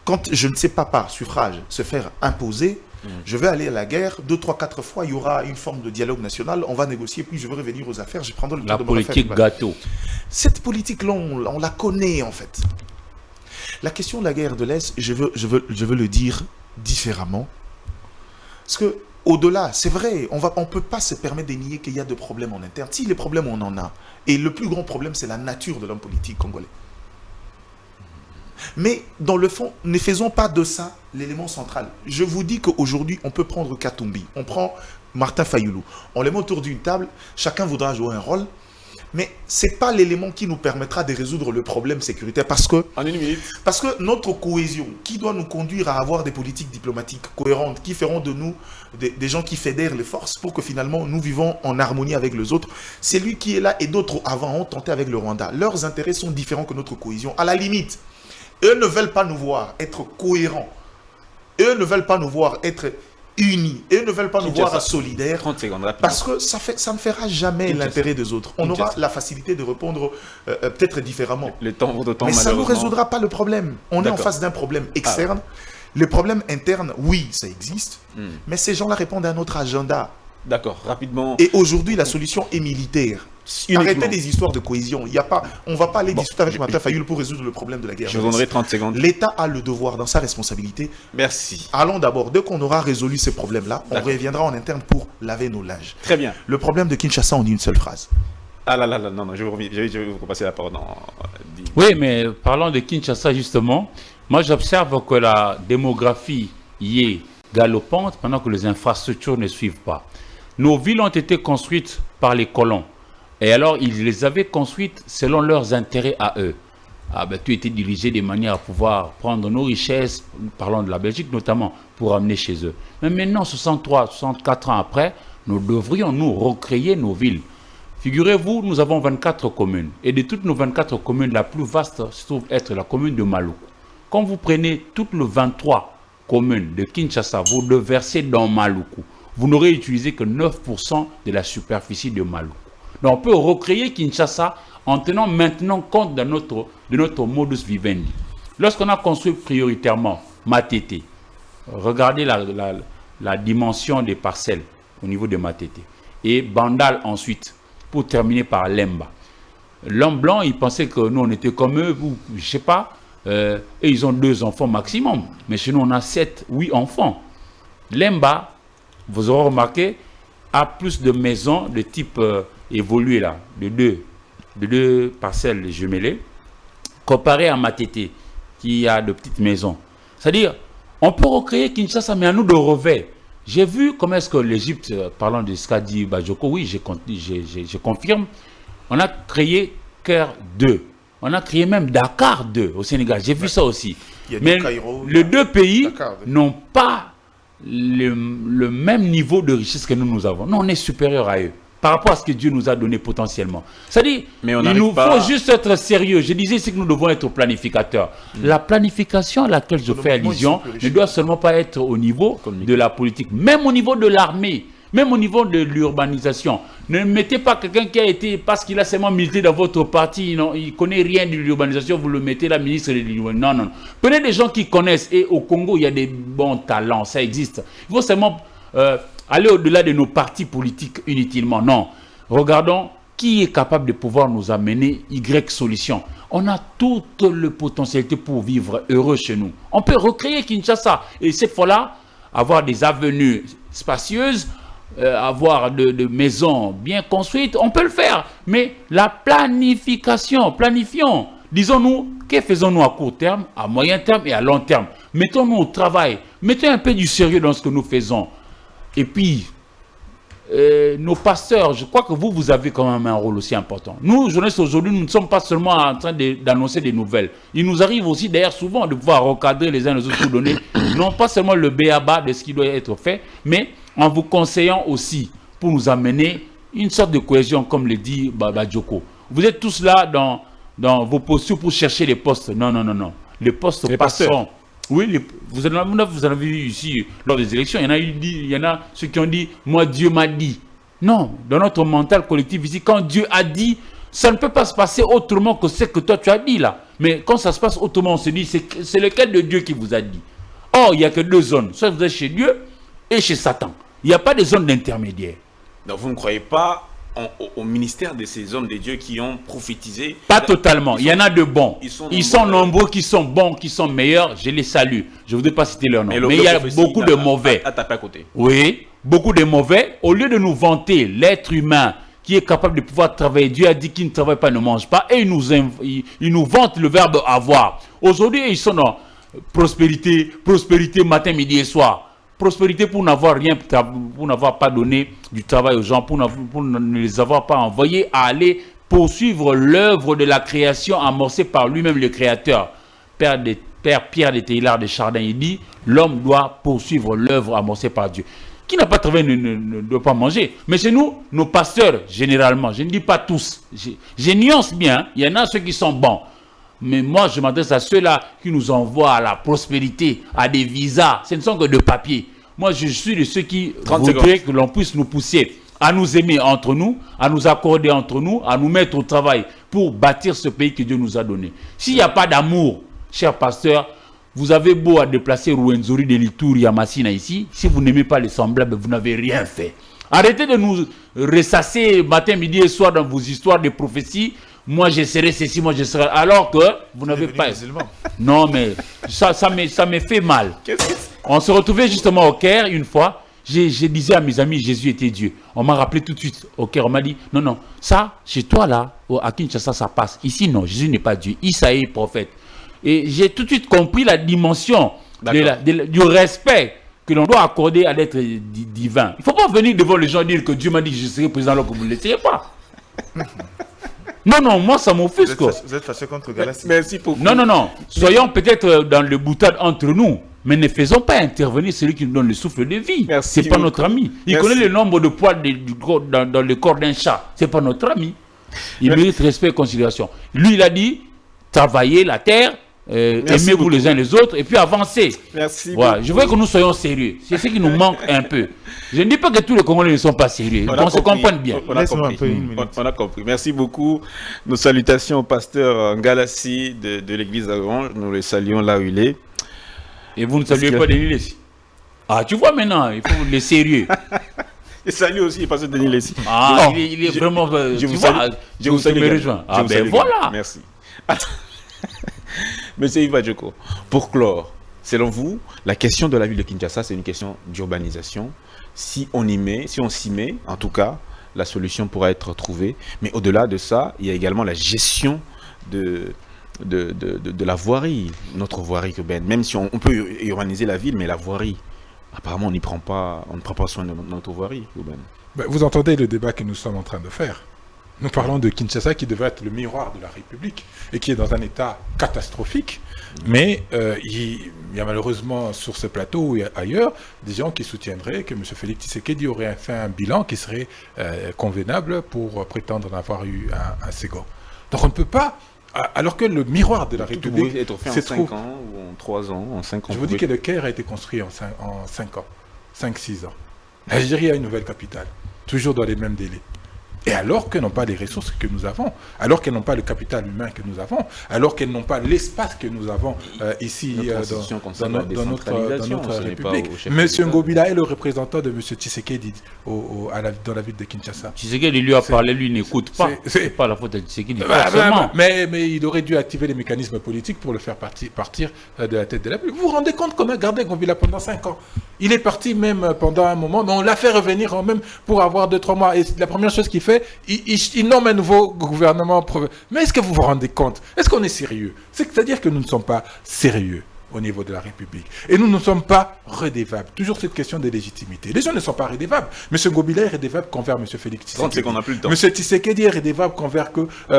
Quand je ne sais pas par suffrage se faire imposer, je vais aller à la guerre, 2, 3, 4 fois, il y aura une forme de dialogue national, on va négocier, puis je vais revenir aux affaires, je prendrai le temps de me refaire. La politique gâteau. Cette politique-là, on la connaît en fait. La question de la guerre de l'Est, je veux le dire différemment. Parce que au-delà, c'est vrai, on ne peut pas se permettre de nier qu'il y a des problèmes en interne. Si les problèmes, on en a. Et le plus grand problème, c'est la nature de l'homme politique congolais. Mais dans le fond, ne faisons pas de ça l'élément central. Je vous dis qu'aujourd'hui, on peut prendre Katumbi, on prend Martin Fayulu, on les met autour d'une table, chacun voudra jouer un rôle, mais ce n'est pas l'élément qui nous permettra de résoudre le problème sécuritaire parce que notre cohésion, qui doit nous conduire à avoir des politiques diplomatiques cohérentes, qui feront de nous des gens qui fédèrent les forces pour que finalement nous vivons en harmonie avec les autres, c'est lui qui est là et d'autres avant ont tenté avec le Rwanda. Leurs intérêts sont différents que notre cohésion. À la limite, eux ne veulent pas nous voir être cohérents. Eux ne veulent pas nous voir être unis. Eux ne veulent pas nous voir solidaires. 30 secondes, rapidement. Parce que ça ne fera jamais l'intérêt des autres. On aura la facilité de répondre peut-être différemment. Le temps, votre temps, mais ça ne nous résoudra pas le problème. On est en face d'un problème externe. Les problèmes internes, oui, ça existe. Mais ces gens-là répondent à notre agenda. D'accord, rapidement. Et aujourd'hui, la solution est militaire. Arrêtez des histoires de cohésion. On ne va pas aller discuter avec Martin Fayulu pour résoudre le problème de la guerre. Je vous donnerai 30 secondes. L'État a le devoir, dans sa responsabilité. Merci. Allons d'abord, dès qu'on aura résolu ces problèmes-là, on reviendra en interne pour laver nos linges. Très bien. Le problème de Kinshasa, on dit une seule phrase. Ah là là, non, je vais vous passer la parole. Oui, mais parlant de Kinshasa, justement, moi j'observe que la démographie y est galopante pendant que les infrastructures ne suivent pas. Nos villes ont été construites par les colons. Et alors, ils les avaient construites selon leurs intérêts à eux. Tout était dirigé de manière à pouvoir prendre nos richesses, parlons de la Belgique notamment, pour amener chez eux. Mais maintenant, 63, 64 ans après, nous devrions nous recréer nos villes. Figurez-vous, nous avons 24 communes. Et de toutes nos 24 communes, la plus vaste se trouve être la commune de Maluku. Quand vous prenez toutes les 23 communes de Kinshasa, vous le versez dans Maluku. Vous n'aurez utilisé que 9% de la superficie de Maluku. Donc on peut recréer Kinshasa en tenant maintenant compte de notre modus vivendi. Lorsqu'on a construit prioritairement Matete, regardez la dimension des parcelles au niveau de Matete. Et Bandal ensuite, pour terminer par Lemba. L'homme blanc, il pensait que nous on était comme eux, ou je ne sais pas, et ils ont 2 enfants maximum. Mais chez nous on a 7, 8 enfants. Lemba, vous aurez remarqué, a plus de maisons de type évolué là, de deux parcelles jumelées, comparé à Matete, qui a de petites maisons. C'est-à-dire, on peut recréer Kinshasa, mais à nous de revers. J'ai vu comment est-ce que l'Égypte, parlant de ce qu'a dit Bajoko, oui, je confirme, on a créé Caire 2. On a créé même Dakar 2 au Sénégal. J'ai vu ça aussi. Mais les 2 pays n'ont pas le même niveau de richesse que nous avons. Nous, on est supérieur à eux par rapport à ce que Dieu nous a donné potentiellement. C'est-à-dire, il nous faut juste être sérieux. Je disais ici que nous devons être planificateurs. La planification à laquelle je fais allusion ne doit seulement pas être au niveau de la politique, même au niveau de l'armée, même au niveau de l'urbanisation. Ne mettez pas quelqu'un qui a été, parce qu'il a seulement milité dans votre parti, il ne connaît rien de l'urbanisation, vous le mettez la ministre de l'urbanisation. Non. Prenez des gens qui connaissent. Et au Congo, il y a des bons talents, ça existe. Il faut seulement aller au-delà de nos partis politiques inutilement. Non. Regardons qui est capable de pouvoir nous amener Y solution. On a toute la potentialité pour vivre heureux chez nous. On peut recréer Kinshasa. Et cette fois-là, avoir des avenues spacieuses, avoir de maisons bien construites, on peut le faire. Mais la planification, planifions. Disons-nous, que faisons-nous à court terme, à moyen terme et à long terme? Mettons-nous au travail. Mettons un peu du sérieux dans ce que nous faisons. Et puis, nos pasteurs, je crois que vous avez quand même un rôle aussi important. Nous, journalistes, aujourd'hui, nous ne sommes pas seulement en train d'annoncer des nouvelles. Il nous arrive aussi, d'ailleurs, souvent, de pouvoir recadrer les uns les autres pour donner, non pas seulement le b.a.-ba de ce qui doit être fait, mais en vous conseillant aussi pour nous amener une sorte de cohésion, comme le dit Baba Djoko. Vous êtes tous là dans dans vos postures pour chercher les postes. Non, non, non, non. Les postes Les passeront. Oui, vous en avez vu ici lors des élections. Il y en a ceux qui ont dit « Moi, Dieu m'a dit ». Non, dans notre mental collectif ici, quand Dieu a dit, ça ne peut pas se passer autrement que ce que toi tu as dit là. Mais quand ça se passe autrement, on se dit, c'est lequel de Dieu qui vous a dit. Or, il n'y a que deux zones. Soit vous êtes chez Dieu et chez Satan. Il n'y a pas de zone d'intermédiaire. Donc vous ne croyez pas au ministère de ces hommes de Dieu qui ont prophétisé? Pas totalement. Il y en a de bons. Ils sont nombreux, qui sont bons, qui sont meilleurs. Je les salue. Je ne voudrais pas citer leur nom. Mais il y a beaucoup de mauvais. À taper à côté. Oui, beaucoup de mauvais. Au lieu de nous vanter l'être humain qui est capable de pouvoir travailler, Dieu a dit qu'il ne travaille pas, ne mange pas. Et il nous vante le verbe avoir. Aujourd'hui, ils sont dans prospérité, prospérité matin, midi et soir. Prospérité pour n'avoir rien, pour n'avoir pas donné du travail aux gens, pour ne les avoir pas envoyés à aller poursuivre l'œuvre de la création amorcée par lui-même le Créateur. Père Pierre de Teilhard de Chardin, il dit, l'homme doit poursuivre l'œuvre amorcée par Dieu. Qui n'a pas travaillé ne doit pas manger. Mais chez nous, nos pasteurs, généralement, je ne dis pas tous, je nuance bien, il y en a ceux qui sont bons. Mais moi, je m'adresse à ceux-là qui nous envoient à la prospérité, à des visas. Ce ne sont que de papier. Moi, je suis de ceux qui voudraient que l'on puisse nous pousser à nous aimer entre nous, à nous accorder entre nous, à nous mettre au travail pour bâtir ce pays que Dieu nous a donné. S'il n'y a pas d'amour, cher pasteur, vous avez beau à déplacer Rwenzori de Lituri à Massina ici, si vous n'aimez pas les semblables, vous n'avez rien fait. Arrêtez de nous ressasser matin, midi et soir dans vos histoires de prophéties. Moi, je serai ceci, moi, je serai... Alors que vous n'avez pas... Non, mais ça me fait mal. On se retrouvait justement au Caire une fois. Je disais à mes amis, Jésus était Dieu. On m'a rappelé tout de suite au Caire. On m'a dit, non, non, ça, chez toi là, à Kinshasa, ça passe. Ici, non, Jésus n'est pas Dieu. Issa est prophète. Et j'ai tout de suite compris la dimension du respect que l'on doit accorder à l'être divin. Il ne faut pas venir devant les gens dire que Dieu m'a dit que je serai président alors que vous ne l'essayez pas. Non, non, moi ça m'offusque. Vous êtes fâché contre Galassi. Merci beaucoup. Non, non, non. Soyons peut-être dans le boutade entre nous, mais ne faisons pas intervenir celui qui nous donne le souffle de vie. Ce n'est pas notre ami. Il connaît le nombre de poils dans le corps d'un chat. Ce n'est pas notre ami. Il mérite respect et considération. Lui, il a dit, travaillez la terre, aimez-vous les uns les autres et puis avancez. Merci. Voilà. Je veux que nous soyons sérieux. C'est ce qui nous manque un peu. Je ne dis pas que tous les Congolais ne sont pas sérieux. On se comprenne bien. On a compris. Merci beaucoup. Nos salutations au pasteur Galassi de l'église d'Agrange. Nous le saluons là où il est. Et vous ne saluez pas Denis Lessi? Ah, tu vois maintenant, il faut les sérieux. Et salut aussi, pasteur Denis Lessi. Ah, il est vraiment... Je vous salue. Ah ben voilà. Merci. Monsieur Yves Adjoko, pour clore, selon vous, la question de la ville de Kinshasa, c'est une question d'urbanisation. Si on s'y met, en tout cas, la solution pourra être trouvée. Mais au-delà de ça, il y a également la gestion de la voirie, notre voirie urbaine. Même si on peut urbaniser la ville, mais la voirie, apparemment, on ne prend pas soin de notre voirie urbaine. Ben, vous entendez le débat que nous sommes en train de faire. Nous parlons de Kinshasa qui devrait être le miroir de la République et qui est dans un état catastrophique. Mais il y a malheureusement sur ce plateau et ailleurs des gens qui soutiendraient que M. Félix Tshisekedi aurait fait un bilan qui serait convenable pour prétendre n'avoir eu un second. Donc on ne peut pas, alors que le miroir de la République... être fait en 5 ans ou en 3 ans, en 5 ans. Je vous dis que le Caire a été construit en 5 ans, 5-6 ans. L'Algérie a une nouvelle capitale, toujours dans les mêmes délais. Et alors qu'elles n'ont pas les ressources que nous avons, alors qu'elles n'ont pas le capital humain que nous avons, alors qu'elles n'ont pas l'espace que nous avons ici dans notre République. Monsieur Ngobila est le représentant de M. Tshisekedi dans la ville de Kinshasa. Tshisekedi lui a parlé, lui n'écoute pas. C'est pas la faute de Tshisekedi. Mais il aurait dû activer les mécanismes politiques pour le faire partir de la tête de la ville. Vous vous rendez compte qu'on a gardé Ngobila pendant 5 ans? Il est parti même pendant un moment, mais on l'a fait revenir même pour avoir 2-3 mois. Et la première chose qu'il fait, il nomme un nouveau gouvernement. Mais est-ce que vous vous rendez compte? Est-ce qu'on est sérieux? C'est-à-dire que nous ne sommes pas sérieux au niveau de la République. Et nous ne sommes pas redevables. Toujours cette question de légitimité. Les gens ne sont pas redevables. M. Ngobila est redevable qu'envers M. Félix Tshisekedi. qu'on n'a plus le temps. M. Tshisekedi est redevable qu'envers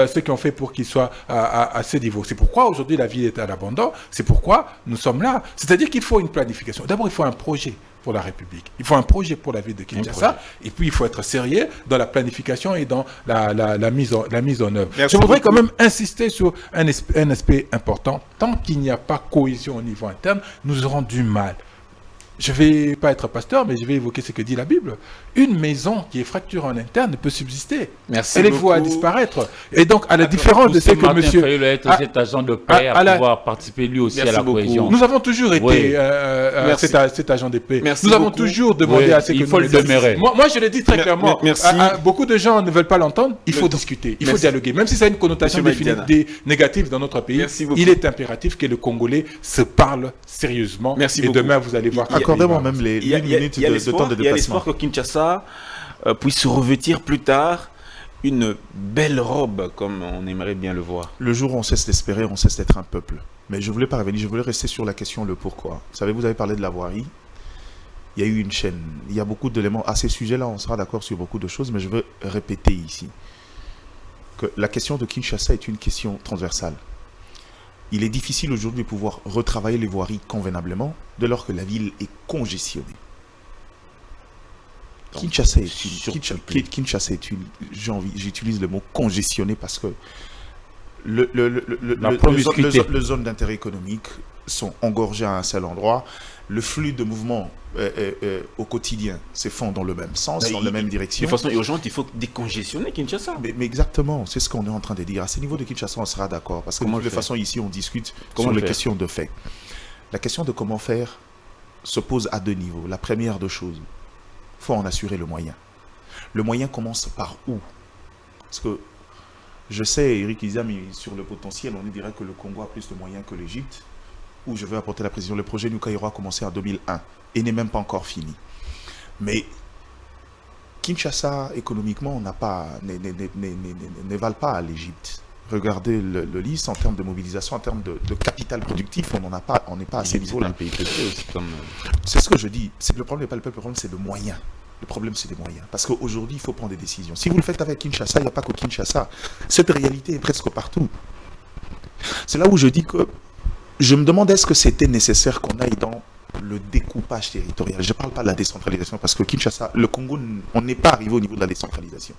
ceux qui ont fait pour qu'il soit à ce niveau. C'est pourquoi aujourd'hui la ville est à l'abandon. C'est pourquoi nous sommes là. C'est-à-dire qu'il faut une planification. D'abord, il faut un projet pour la République. Il faut un projet pour la ville de Kinshasa. Et puis, il faut être sérieux dans la planification et dans la mise en œuvre. Je voudrais quand même insister sur un aspect important. Tant qu'il n'y a pas cohésion au niveau interne, nous aurons du mal. Je ne vais pas être pasteur, mais je vais évoquer ce que dit la Bible. Une maison qui est fracturée en interne ne peut subsister. Elle est vouée à disparaître. Et donc, à la différence de ce que monsieur... Martin être cet agent de paix à pouvoir participer lui aussi à la cohésion. Nous avons toujours été cet agent de paix. Nous avons toujours demandé à ce que il faut le demeurer. Moi, je le dis très clairement. Beaucoup de gens ne veulent pas l'entendre. Il faut discuter. Il faut dialoguer. Même si ça a une connotation négative dans notre pays, il est impératif que le Congolais se parle sérieusement. Et demain, vous allez voir... Accordez-moi même les minutes de temps de déplacement. Il y a l'espoir que Kinshasa puisse revêtir plus tard une belle robe, comme on aimerait bien le voir. Le jour où on cesse d'espérer, on cesse d'être un peuple. Mais je voulais pas revenir, je voulais rester sur la question le pourquoi. Vous savez, vous avez parlé de la voirie. Il y a eu une chaîne. Il y a beaucoup d'éléments. À ces sujets-là, on sera d'accord sur beaucoup de choses, mais je veux répéter ici que la question de Kinshasa est une question transversale. Il est difficile aujourd'hui de pouvoir retravailler les voiries convenablement dès lors que la ville est congestionnée. Kinshasa est une, j'utilise le mot congestionné parce que les zones d'intérêt économique sont engorgées à un seul endroit. Le flux de mouvement au quotidien s'effondre dans le même sens, dans la même direction. De façon urgente, il faut décongestionner Kinshasa. Mais exactement, c'est ce qu'on est en train de dire. À ce niveau de Kinshasa, on sera d'accord. Parce que de toute façon, ici, on discute sur les questions de fait. La question de comment faire se pose à deux niveaux. La première de choses, il faut en assurer le moyen. Le moyen commence par où? Parce que je sais, Eric Izam, sur le potentiel, on dirait que le Congo a plus de moyens que l'Égypte, où je veux apporter la précision. Le projet Nukaïro a commencé en 2001 et n'est même pas encore fini. Mais Kinshasa, économiquement, ne valent pas à l'Égypte. Regardez le liste en termes de mobilisation, en termes de capital productif, on n'est pas à ces niveaux-là. C'est ce que je dis. C'est que le problème n'est pas le peuple, le problème c'est le moyen. Le problème, c'est les moyens. Parce qu'aujourd'hui, il faut prendre des décisions. Si vous le faites avec Kinshasa, il n'y a pas qu'au Kinshasa. Cette réalité est presque partout. C'est là où je dis que je me demande est-ce que c'était nécessaire qu'on aille dans le découpage territorial. Je ne parle pas de la décentralisation parce que Kinshasa, le Congo, on n'est pas arrivé au niveau de la décentralisation.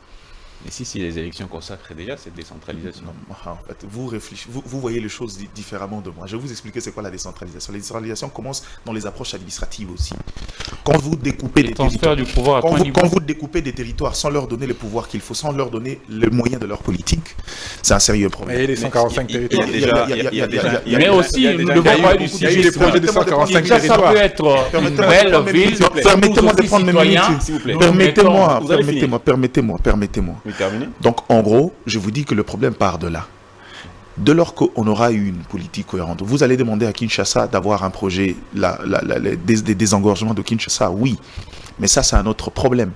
Mais si les élections consacrent déjà cette décentralisation. Non, en fait, vous voyez les choses différemment de moi. Je vais vous expliquer c'est quoi la décentralisation. La décentralisation commence dans les approches administratives aussi. Quand vous découpez des territoires, quand vous découpez des territoires sans leur donner les pouvoirs qu'il faut, sans leur donner les moyens de leur politique, c'est un sérieux problème. Mais les 145 territoires. Mais aussi, nous devons pas du sujet des projets de 145 territoires. Ça peut être une belle ville. Permettez-moi de prendre mes minutes, s'il vous plaît. Permettez-moi. Donc, en gros, je vous dis que le problème part de là. Dès lors qu'on aura eu une politique cohérente, vous allez demander à Kinshasa d'avoir un projet, des désengorgements de Kinshasa, oui. Mais ça, c'est un autre problème.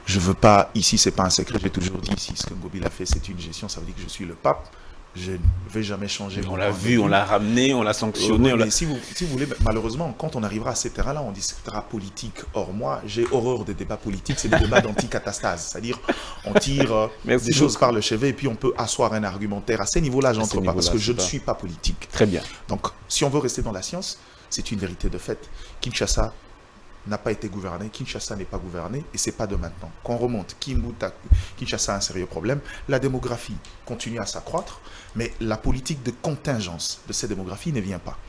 Je veux pas, ici, c'est pas un secret, j'ai toujours dit ici, ce que Ngobi a fait, c'est une gestion, ça veut dire que je suis le pape. Je ne vais jamais changer. On l'a vu, on l'a ramené, on l'a sanctionné. Mais si vous voulez, malheureusement, quand on arrivera à ces terrains-là, on discutera politique. Or, moi, j'ai horreur des débats politiques. C'est des débats d'anticatastase. C'est-à-dire, on tire des choses par le chevet et puis on peut asseoir un argumentaire. À ces niveaux-là, j'entre pas parce que je ne suis pas politique. Très bien. Donc, si on veut rester dans la science, c'est une vérité de fait. Kinshasa n'a pas été gouverné, Kinshasa n'est pas gouverné et c'est pas de maintenant. Quand on remonte, Kinshasa a un sérieux problème, la démographie continue à s'accroître, mais la politique de contingence de cette démographie ne vient pas.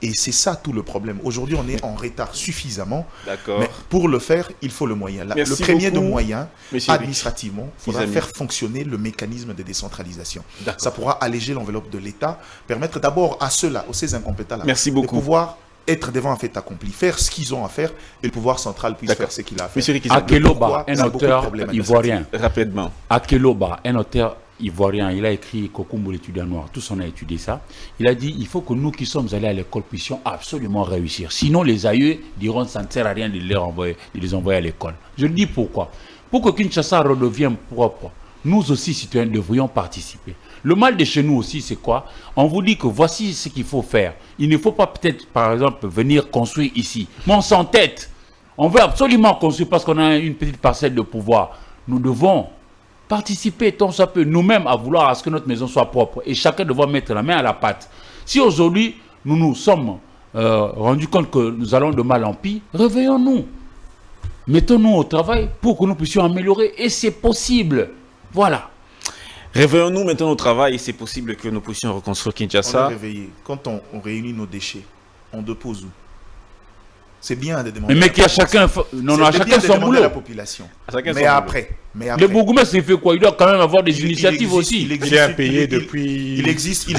Et c'est ça tout le problème. Aujourd'hui, on est en retard suffisamment. D'accord. Mais pour le faire, il faut le moyen. Le premier de moyens, administrativement, il faudra faire fonctionner le mécanisme de décentralisation. Ça pourra alléger l'enveloppe de l'État, permettre d'abord à ceux-là, aux ces incompétents-là, de pouvoir être devant un fait accompli, faire ce qu'ils ont à faire et le pouvoir central puisse faire ce qu'il a à faire. Akeloba, un auteur ivoirien. Rapidement. Akeloba, un auteur ivoirien, il a écrit Kokumbo l'étudiant noir, tous on a étudié ça. Il a dit il faut que nous qui sommes allés à l'école puissions absolument réussir. Sinon les aïeux diront ça ne sert à rien de les envoyer à l'école. Je le dis pourquoi. Pour que Kinshasa redevienne propre, nous aussi citoyens devrions participer. Le mal de chez nous aussi, c'est quoi? On vous dit que voici ce qu'il faut faire. Il ne faut pas peut-être, par exemple, venir construire ici. Mais on s'entête. On veut absolument construire parce qu'on a une petite parcelle de pouvoir. Nous devons participer tant ça peut nous-mêmes à vouloir à ce que notre maison soit propre. Et chacun devra mettre la main à la pâte. Si aujourd'hui, nous sommes rendu compte que nous allons de mal en pis, réveillons-nous. Mettons-nous au travail pour que nous puissions améliorer. Et c'est possible. Voilà. Réveillons-nous maintenant au travail et c'est possible que nous puissions reconstruire Kinshasa. On est réveillé. Quand on réunit nos déchets, on dépose où? C'est bien de demander. Mais qu'il y a chacun, chacun son boulot. La population. Mais après. Le bourgmestre, il fait quoi? Il doit quand même avoir des initiatives aussi. Il est impayé depuis. Il existe une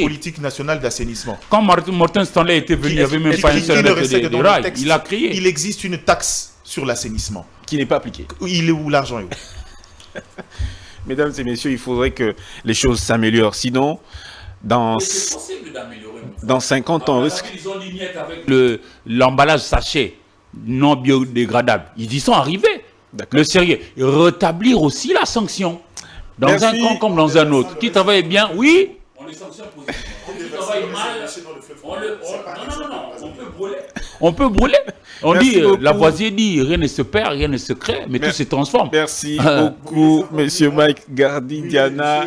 politique nationale d'assainissement. Quand Martin Stanley était venu, il n'y avait même pas un seul mètre de rail. Il a créé. Il existe une taxe sur l'assainissement. Qui n'est pas appliquée. Il est où l'argent? Mesdames et messieurs, il faudrait que les choses s'améliorent. Sinon, dans 50 ans, on risque... Ils ont lignette avec l'emballage sachet non biodégradable. Ils y sont arrivés. Le sérieux. Et rétablir aussi la sanction. Dans un camp comme dans un autre. Qui travaille bien, oui, on les sanctionne positivement. Qui travaille mal, on peut brûler. On peut brûler. On dit, Lavoisier dit, rien ne se perd, rien ne se crée, mais tout se transforme. Merci beaucoup, monsieur Mike Gardi, Diana,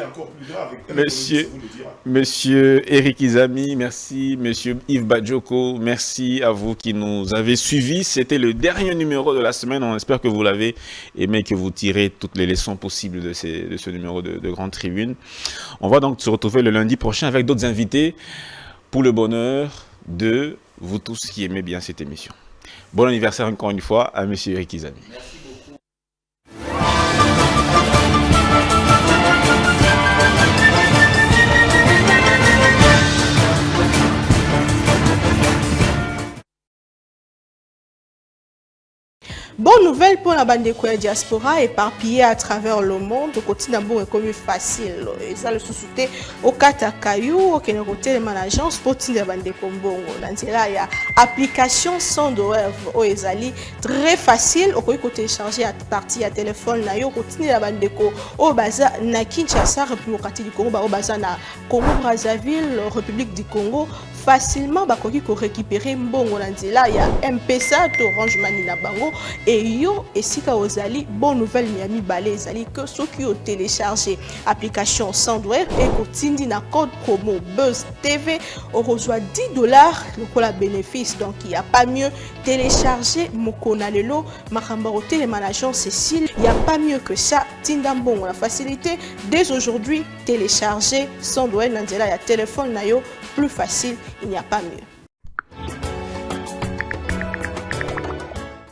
monsieur Eric Izami, merci, monsieur Yves Badjoko, merci à vous qui nous avez suivis. C'était le dernier numéro de la semaine. On espère que vous l'avez aimé, que vous tirez toutes les leçons possibles de ce numéro de Grande Tribune. On va donc se retrouver le lundi prochain avec d'autres invités pour le bonheur de vous tous qui aimez bien cette émission. Bon anniversaire encore une fois à monsieur Eric Izami. Merci beaucoup. Bonne nouvelle pour la bande de diaspora éparpillée à travers le monde. Le quotidien est comme facile. Et ça le sous-souté au Katakayou, au Kénéroté, les agence pour la bande de Kombongo. Dans ce là, il y a application sans douleur au Ezali très facile. Au côté télécharger à partir à téléphone, na yo quotidien la bande de Ko au Baza na Kinshasa, République du Congo, au Baza na Congo Brazzaville, République du Congo. Facilement bakoki ko récupérer mbongo na nzela ya M-Pesa to Orange Money na bango et yo esika ozali bonne nouvelle miami balé ezali que ceux qui ont téléchargé application Sandwave et kotindi na code promo Buzz TV on reçoit $10 lokola bénéfice. Donc il y a pas mieux télécharger mokona lelo makamba hotel les managers Cécile, il y a pas mieux que ça. Tinda mbongo la facilité dès aujourd'hui télécharger Sandwave na nzela ya téléphone na yo plus facile, il n'y a pas mieux.